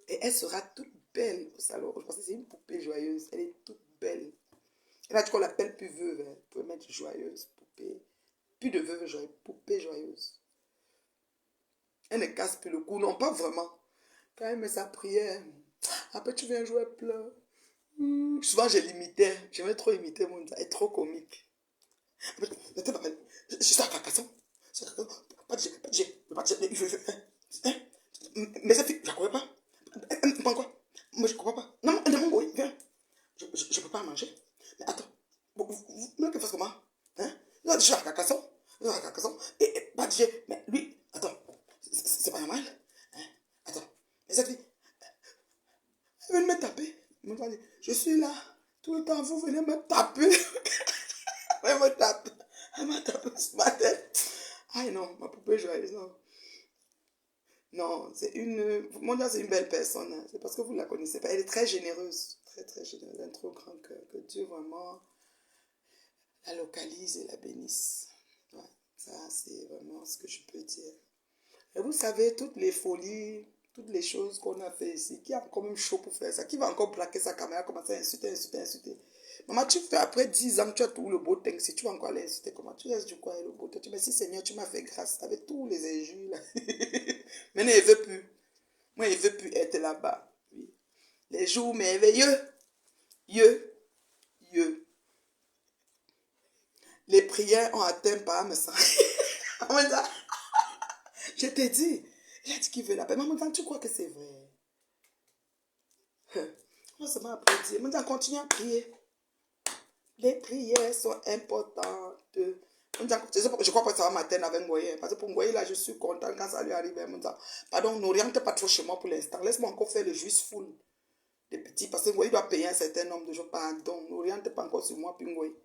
Et elle sera toute belle au salon. Je pense que c'est une poupée joyeuse. Elle est toute belle. Et là, tu qu'on l'appelle plus veuve. Hein. Vous pouvez mettre joyeuse, poupée. Plus de veuve joyeuse, poupée joyeuse. Elle ne casse plus le cou. Non, pas vraiment. Quand elle met sa prière, après tu viens jouer, pleure. Souvent, je l'imitais. J'aimais trop imiter mon Elle est trop comique. Je suis à Carcassonne. Pas de jet, pas de jet. Pas de jet. Mais cette fille, je ne comprends pas. Elle me prend quoi? Moi, je ne comprends pas. Non, elle demande, oui, viens. Je ne peux pas manger. Mais attends, vous voulez qu'elle fasse comment? Hein? Non, je suis à Carcassonne. Et pas de jet. Mais lui, attends, c'est pas normal. Hein? Attends, mais cette fille, elle veut me taper. Je suis là. Tout le temps, vous venez me taper. Elle me tape. Elle m'a tapé sur ma tête. Ah non, ma poupée joyeuse, non. Non, c'est une. Mon Dieu, c'est une belle personne. Hein. C'est parce que vous ne la connaissez pas. Elle est très généreuse. Très, très généreuse. Elle a un trop grand cœur. Que Dieu vraiment la localise et la bénisse. Ouais, ça, c'est vraiment ce que je peux dire. Et vous savez, toutes les folies, toutes les choses qu'on a fait ici, qui a quand même chaud pour faire ça, qui va encore braquer sa caméra, commencer à insulter. Maman, tu fais après 10 ans, tu as tout le beau temps, si tu vas encore l'insulter, comment tu restes du quoi et le beau temps? Tu me dis, Seigneur, tu m'as fait grâce avec tous les injures là. Maintenant, il ne veut plus. Moi, il ne veut plus être là-bas. Oui. Les jours merveilleux, Dieu, Dieu. Les prières ont atteint par me sang. Je t'ai dit, il a dit qu'il veut la paix. Maman, tu crois que c'est vrai? Moi, ça m'a applaudi. Maman, continue à prier. Les prières sont importantes. Je crois que ça va m'atteindre avec Ngoye. Parce que pour Ngoye, là, je suis content quand ça lui arrive. Pardon, n'oriente pas trop chez moi pour l'instant. Laisse-moi encore faire le juste full des petits. Parce que Ngoye doit payer un certain nombre de jours. Pardon, n'oriente pas encore sur moi, puis Ngoye.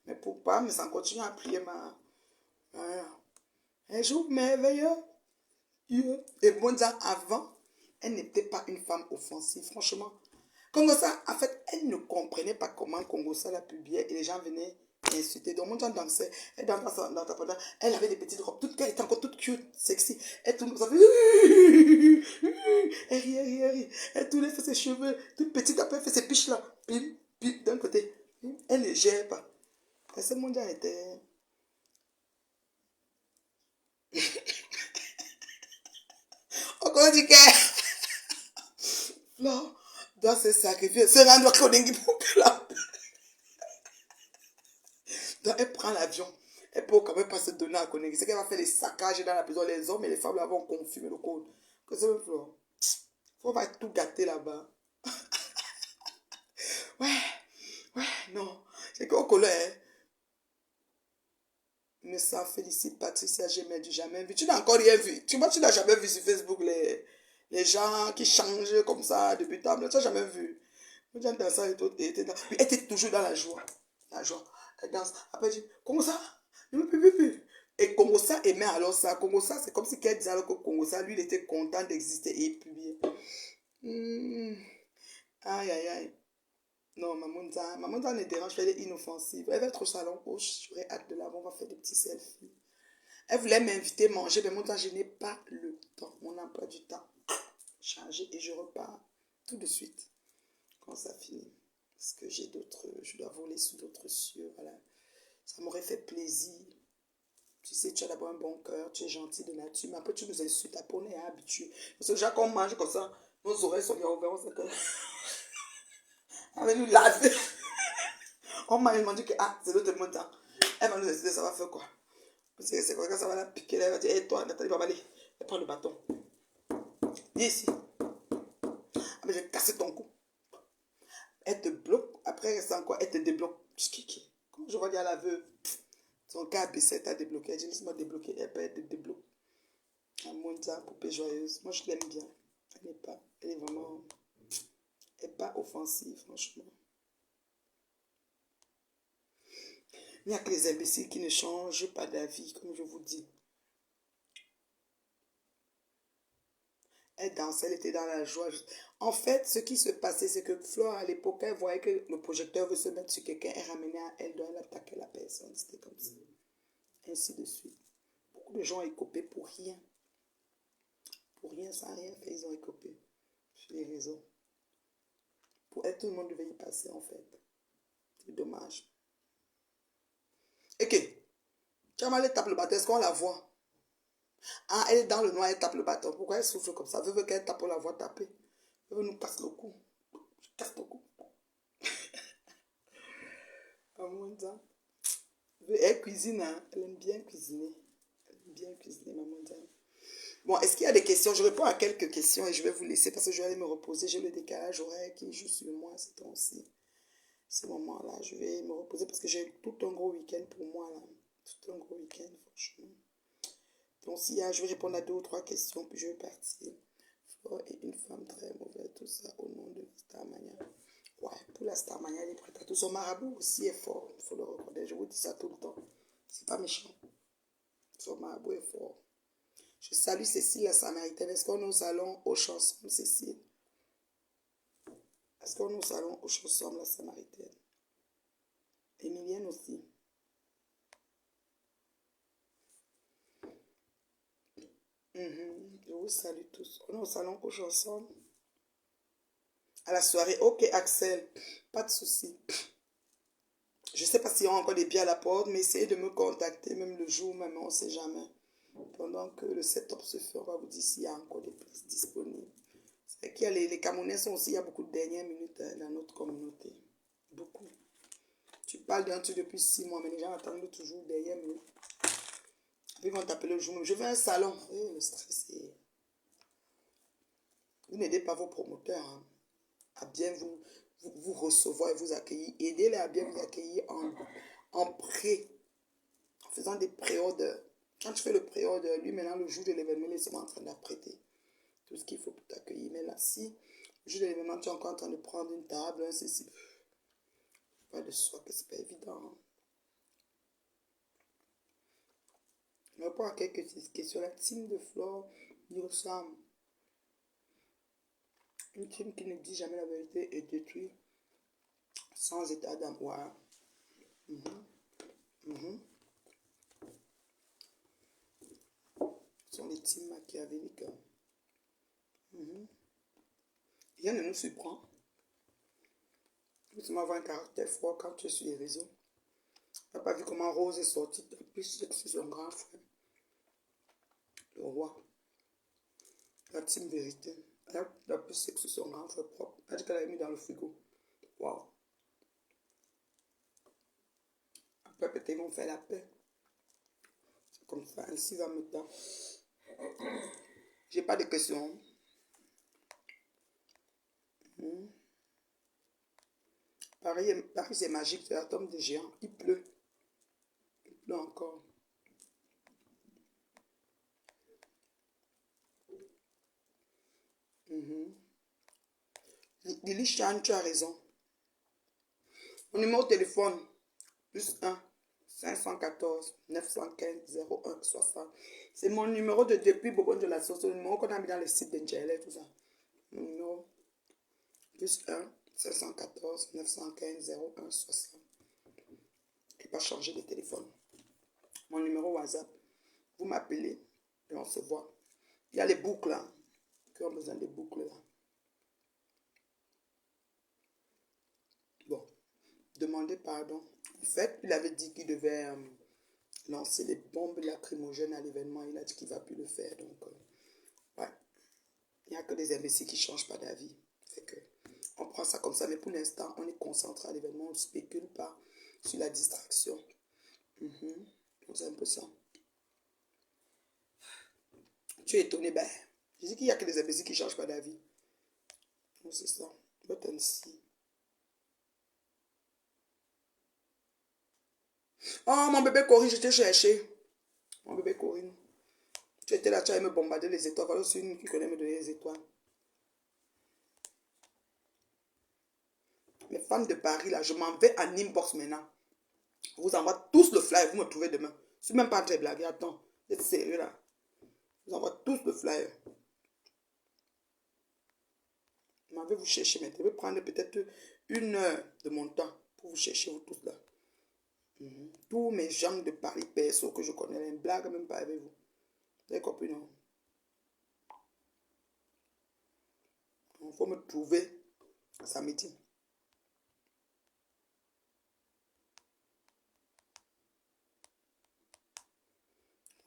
Mais pour pas, mais ça continue à prier ma. Un jour merveilleux. Et Monza, avant, elle n'était pas une femme offensive, franchement. Congosa, en fait, elle ne comprenait pas comment Congosa la publiait et les gens venaient insulter. Donc, Monza dansait, elle dansait dans ta pendant, elle avait des petites robes, elle était encore toute cute, sexy. Elle tournait comme ça, elle riait. Elle tournait, fait ses cheveux, toute petite, après elle fait ses piches là, pim, d'un côté. Elle ne gère pas. Et ce Monza était. Encore dit que. Non, doit se sacrifier, se rendre à Konengi pour que la paix. Donc, elle prend l'avion. Elle peut quand même pas se donner à Konengi. C'est qu'elle va faire les saccages dans la prison. Les hommes et les femmes là vont confirmer le code. Que c'est le flow. Faut pas tout gâter là-bas. Ouais, non. C'est qu'au collège, mais ça félicite Patricia, j'ai jamais vu. Tu n'as encore rien vu. Tu vois, tu n'as jamais vu sur Facebook les gens qui changent comme ça depuis table. Tu n'as jamais vu. Elle était toujours dans la joie. La joie. Elle danse. Après, elle dit, comment ça? Et Congo ça aimait alors ça. Congo ça, c'est comme si qu'elle disait alors que Congo ça, lui, il était content d'exister et publier. Aïe, aïe, aïe. Non, maman ne dérange pas, elle est inoffensive. Elle va être au salon gauche. J'aurais hâte de la voir, on va faire des petits selfies. Elle voulait m'inviter à manger, mais moi, je n'ai pas le temps. Mon emploi du temps. Chargé et je repars tout de suite quand ça finit. Parce que j'ai d'autres, je dois voler sous d'autres cieux. Voilà. Ça m'aurait fait plaisir. Tu sais, tu as d'abord un bon cœur, tu es gentil de nature, mais après tu nous insultes, après on est habitué. Parce que déjà, quand on mange comme ça, nos oreilles sont bien ouvertes, on sait que. On va nous laver. On m'a dit que c'est l'autre monde. Elle va nous insulter, ça va faire quoi? Parce que c'est quoi, quand ça va la piquer, elle va dire, hé toi, Nathalie, va aller. Elle prend le bâton. Viens ici. Ah, mais j'ai cassé ton cou. Elle te bloque, après, c'est encore, elle te débloque. Comment je vais dire à la veuve? Son cas baissé, t'a débloqué. Elle dit, laisse-moi débloquer. Elle te débloque. Un Monza, poupée joyeuse. Moi, je l'aime bien. Elle est vraiment. Elle n'est pas offensive, franchement. Il n'y a que les imbéciles qui ne changent pas d'avis, comme je vous dis. Elle dansait, elle était dans la joie. En fait, ce qui se passait, c'est que Flore, à l'époque, elle voyait que le projecteur veut se mettre sur quelqu'un, elle ramenait à elle, doit attaquer la personne. C'était comme ça. Ainsi de suite. Beaucoup de gens ont écopé pour rien. Pour rien, sans rien faire, ils ont écopé sur les réseaux. Pour elle, tout le monde devait y passer, en fait. C'est dommage. Ok. Quand elle tape le bâton, est-ce qu'on la voit? Ah, elle est dans le noir, elle tape le bâton. Pourquoi elle souffle comme ça? Elle veut qu'elle tape, on la voit taper. Elle veut nous casser le cou. Je casse le cou. À moins de ça. Elle cuisine, hein? Elle aime bien cuisiner. Elle aime bien cuisiner, maman. Bon, est-ce qu'il y a des questions? Je réponds à quelques questions et je vais vous laisser parce que je vais aller me reposer. J'ai le décalage horaire qui joue sur moi ces temps-ci. Ce moment-là, je vais me reposer parce que j'ai tout un gros week-end pour moi, là. Tout un gros week-end, franchement. Donc, je vais répondre à 2 ou 3 questions, puis je vais partir. Flore est une femme très mauvaise, tout ça au nom de Starmania. Ouais, pour la Starmania, elle est prête à tout. Son marabout aussi est fort, il faut le reconnaître. Je vous dis ça tout le temps. C'est pas méchant. Son marabout est fort. Je salue Cécile, la Samaritaine. Est-ce qu'on est au salon aux chansons, Cécile? Est-ce qu'on est au salon aux chansons, la Samaritaine? Emilienne aussi. Je vous salue tous. On est au salon aux chansons. À la soirée. Ok, Axel. Pas de souci. Je ne sais pas s'il y a encore des billets à la porte, mais essayez de me contacter, même le jour, même, on ne sait jamais. Pendant que le setup se fait, on va vous dire s'il y a encore des places disponibles. C'est vrai qu'il y a les Camerounais sont aussi, il y a beaucoup de dernières minutes dans notre communauté. Beaucoup. Tu parles d'un truc depuis 6 mois, mais les gens attendent toujours dernière minute. Puis ils vont t'appeler le jour même. Je veux un salon. Le stress, c'est... Vous n'aidez pas vos promoteurs à bien vous recevoir et vous accueillir. Aidez-les à bien vous accueillir en pré, en faisant des pré-orders. Quand tu fais le pré-order, lui maintenant le jour de l'événement, il est seulement en train d'apprêter tout ce qu'il faut pour t'accueillir. Mais là, si le jour de l'événement, tu es encore en train de prendre une table, ceci, pas de soi que c'est pas évident. Je réponds à quelques questions. La team de Flore nous ressemble. Une team qui ne dit jamais la vérité est détruite sans état d'âme. Ouais. Ce sont les teams machiavéliques. Rien ne nous surprend. Tu m'as un caractère fort quand tu es sur les réseaux. Tu n'as pas vu comment Rose est sortie. Plus c'est son grand frère. Le roi. La team vérité. Elle a plus sexe sur son grand frère propre. Elle a dit qu'elle l'avait mis dans le frigo. Waouh. Après, peut-être ils vont faire la paix. C'est comme ça. Ainsi va me temps. J'ai pas de questions. Paris c'est magique. C'est l'atome des géants. Il pleut. Il pleut encore. Lily Chan, tu as raison. Mon numéro de téléphone, plus 1 514 915 01 60. C'est mon numéro de depuis Bobon de la sauce, le numéro qu'on a mis dans les sites d'Internet, tout ça. Mon numéro, plus 1 514 915 01 60. Je n'ai pas changé de téléphone. Mon numéro WhatsApp, vous m'appelez et on se voit. Il y a les boucles là, qui ont besoin des boucles là. Bon, demandez pardon. En fait, il avait dit qu'il devait lancer les bombes lacrymogènes à l'événement. Il a dit qu'il ne va plus le faire. Donc, ouais. Il n'y a que des imbéciles qui ne changent pas d'avis. Fait que, on prend ça comme ça. Mais pour l'instant, on est concentré à l'événement. On ne spécule pas sur la distraction. Donc, c'est un peu ça. Tu es étonné, ben. Je dis qu'il n'y a que des imbéciles qui ne changent pas d'avis. Donc, c'est ça. Oh, mon bébé Corinne, je t'ai cherché. Mon bébé Corinne. Tu étais là, tu allais me bombarder les étoiles. Voilà, c'est une qui connaît me donner les étoiles. Les femmes de Paris, là, je m'en vais en inbox maintenant. Je vous envoie tous le flyer. Vous me trouvez demain. Je ne suis même pas en train de très blagué. Attends. Vous êtes sérieux, là. Je vous envoie tous le flyer. vais vous chercher maintenant. Je vais prendre peut-être 1 heure de mon temps pour vous chercher vous tous là. Tous mes gens de Paris perso que je connais, une blague même pas avec vous. Vous avez compris, non? Il faut me trouver samedi.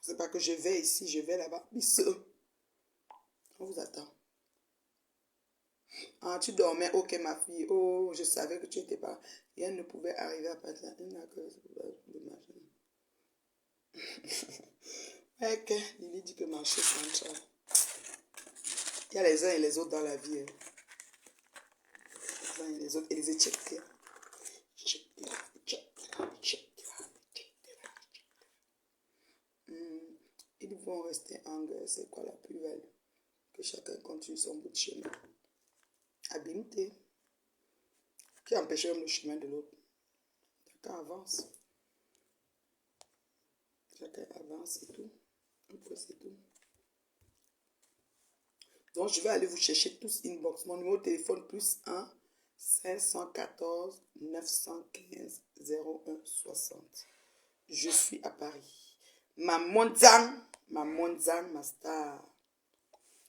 C'est pas que je vais ici, je vais là-bas. On vous attend. Ah, tu dormais, ok ma fille. Oh, je savais que tu n'étais pas. Rien ne pouvait arriver à partir. Ok, Lily dit que marcher c'est un. Il y a les uns et les autres dans la vie. Les uns et les autres. Et les échecs. Ils vont rester en guerre. C'est quoi la plus-value? Que chacun continue son bout de chemin. Habileté. Qui empêche même le chemin de l'autre? Chacun avance. Chacun avance et tout. Après, c'est tout. Donc, je vais aller vous chercher tous inbox. Mon numéro de téléphone plus 1 514 915 01 60. Je suis à Paris. Ma monzane, ma star.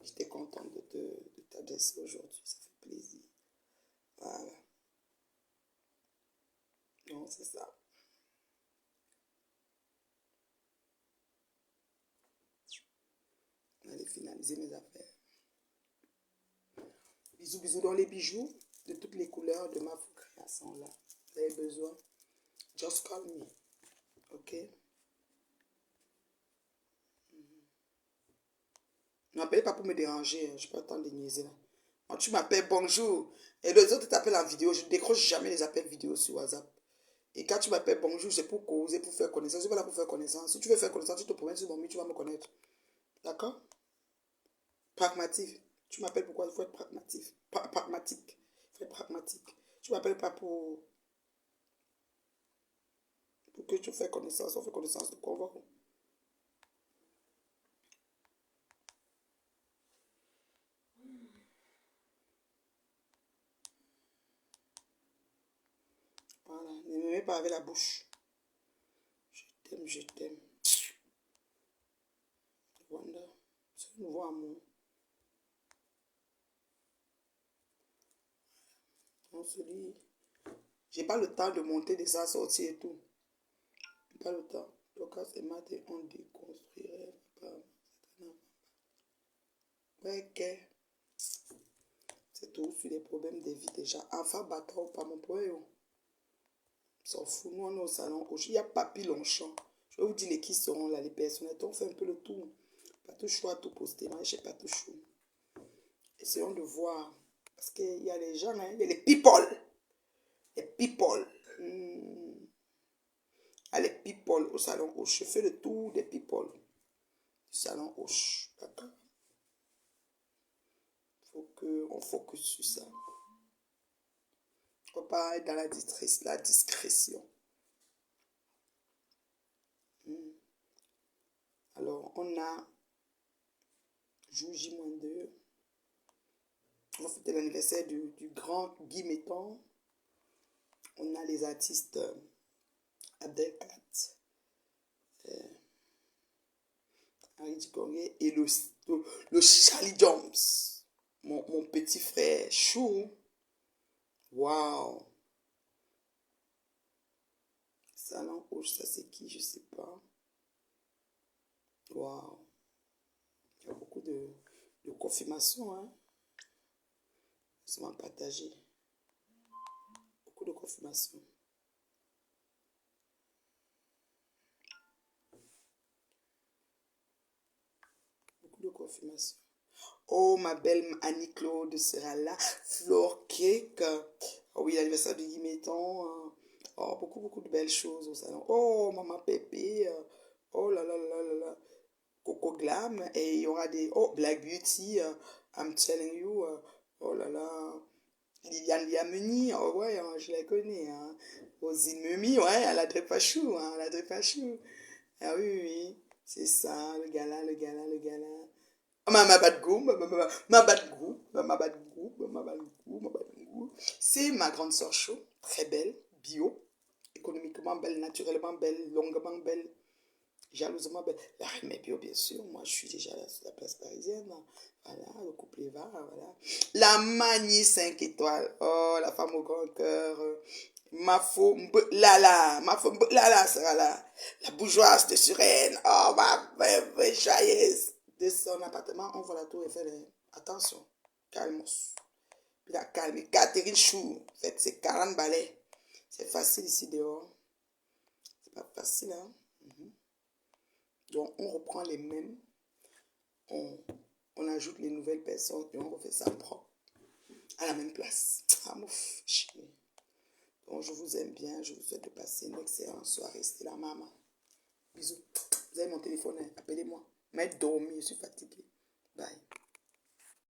J'étais contente de t'adresser aujourd'hui. Ça fait plaisir. Voilà. Donc, c'est ça. On allait finaliser mes affaires. Bisous, bisous dans les bijoux de toutes les couleurs de ma création là. Vous avez besoin? Just call me. Ok? Ne m'appelez pas pour me déranger. Je n'ai pas le temps de niaiser là. Quand tu m'appelles bonjour et les autres t'appellent en vidéo, je ne décroche jamais les appels vidéo sur WhatsApp. Et quand tu m'appelles bonjour, c'est pour causer, pour faire connaissance. Je suis pas là pour faire connaissance. Si tu veux faire connaissance, tu te promènes sur mon mur, tu vas me connaître. D'accord? Pragmatique. Tu m'appelles pourquoi? Il faut être pragmatique. Pragmatique. Il faut être pragmatique. Tu m'appelles pas pour que tu fasses connaissance. On fait connaissance de quoi? Voilà. Ne me mets pas avec la bouche. Je t'aime, je t'aime. Wanda. C'est un nouveau amour. On se dit. J'ai pas le temps de monter, de ça, sortir et tout. Pas le temps. Donc, c'est matin, on déconstruirait. Ouais, que. C'est tout sur les problèmes de vie déjà. Enfant battant ou pas mon problème. S'en fout. Nous, on est au salon. Il y a Papy Longchamp. Je vais vous dire les qui seront là, les personnalités. On fait un peu le tour. Pas tout choix, tout posté. Moi, je sais pas tout chaud. Essayons de voir. Parce qu'il y a les gens, hein, il y a les people. Les people. Ah, les people au salon Hoche. Je fais le tour des people du salon Hoche. D'accord? Il faut qu'on focus sur ça. On va pas être dans la discrétion. Alors, on a jour J-2. On va fêter l'anniversaire du grand Guy Metton. On a les artistes Abdelkat, Harry Dikongé et le Charlie Jones. Mon petit frère Chou. Waouh. Salon Rouge, ça c'est qui? Je sais pas. Waouh. Il y a beaucoup de confirmations, hein. Laisse-moi partager. Beaucoup de confirmations. Beaucoup de confirmations. Oh, ma belle Annie-Claude sera là. Flore Cake. Oh oui, l'anniversaire de Guy Metton. Oh, beaucoup de belles choses au salon. Oh, Maman Pépé. Oh là là là là là. Coco Glam. Et il y aura des... Oh, Black Beauty. I'm telling you. Oh là là. Liliane Liameni. Oh ouais, je la connais. Hein. Rosine Memi, ouais, elle a Drépachou. Hein, elle a Drépachou. Ah oui, oui. C'est ça, le gala. C'est ma grande sœur chaud, très belle, bio, économiquement belle, naturellement belle, longuement belle, jalousement belle. La reine est bio, bien sûr. Moi, je suis déjà à la place parisienne. Voilà, le couple va, voilà. La Magni 5 étoiles. Oh, la femme au grand cœur. Ma faux lala sera là. La bourgeoise de Suresnes. Oh, ma joyeuse. De son appartement, on voit la tour Eiffel. Hein. Attention, calmos. Puis la calme. Catherine Chou. Faites ses 40 balais. C'est facile ici dehors. C'est pas facile, hein. Donc, on reprend les mêmes. On, on ajoute les nouvelles personnes et on refait ça propre. À la même place. Ah, mon chéri. Donc, je vous aime bien. Je vous souhaite de passer une excellente soirée. C'était la maman. Bisous. Vous avez mon téléphone, hein? Appelez-moi. Mais dormir, je suis fatiguée. Bye.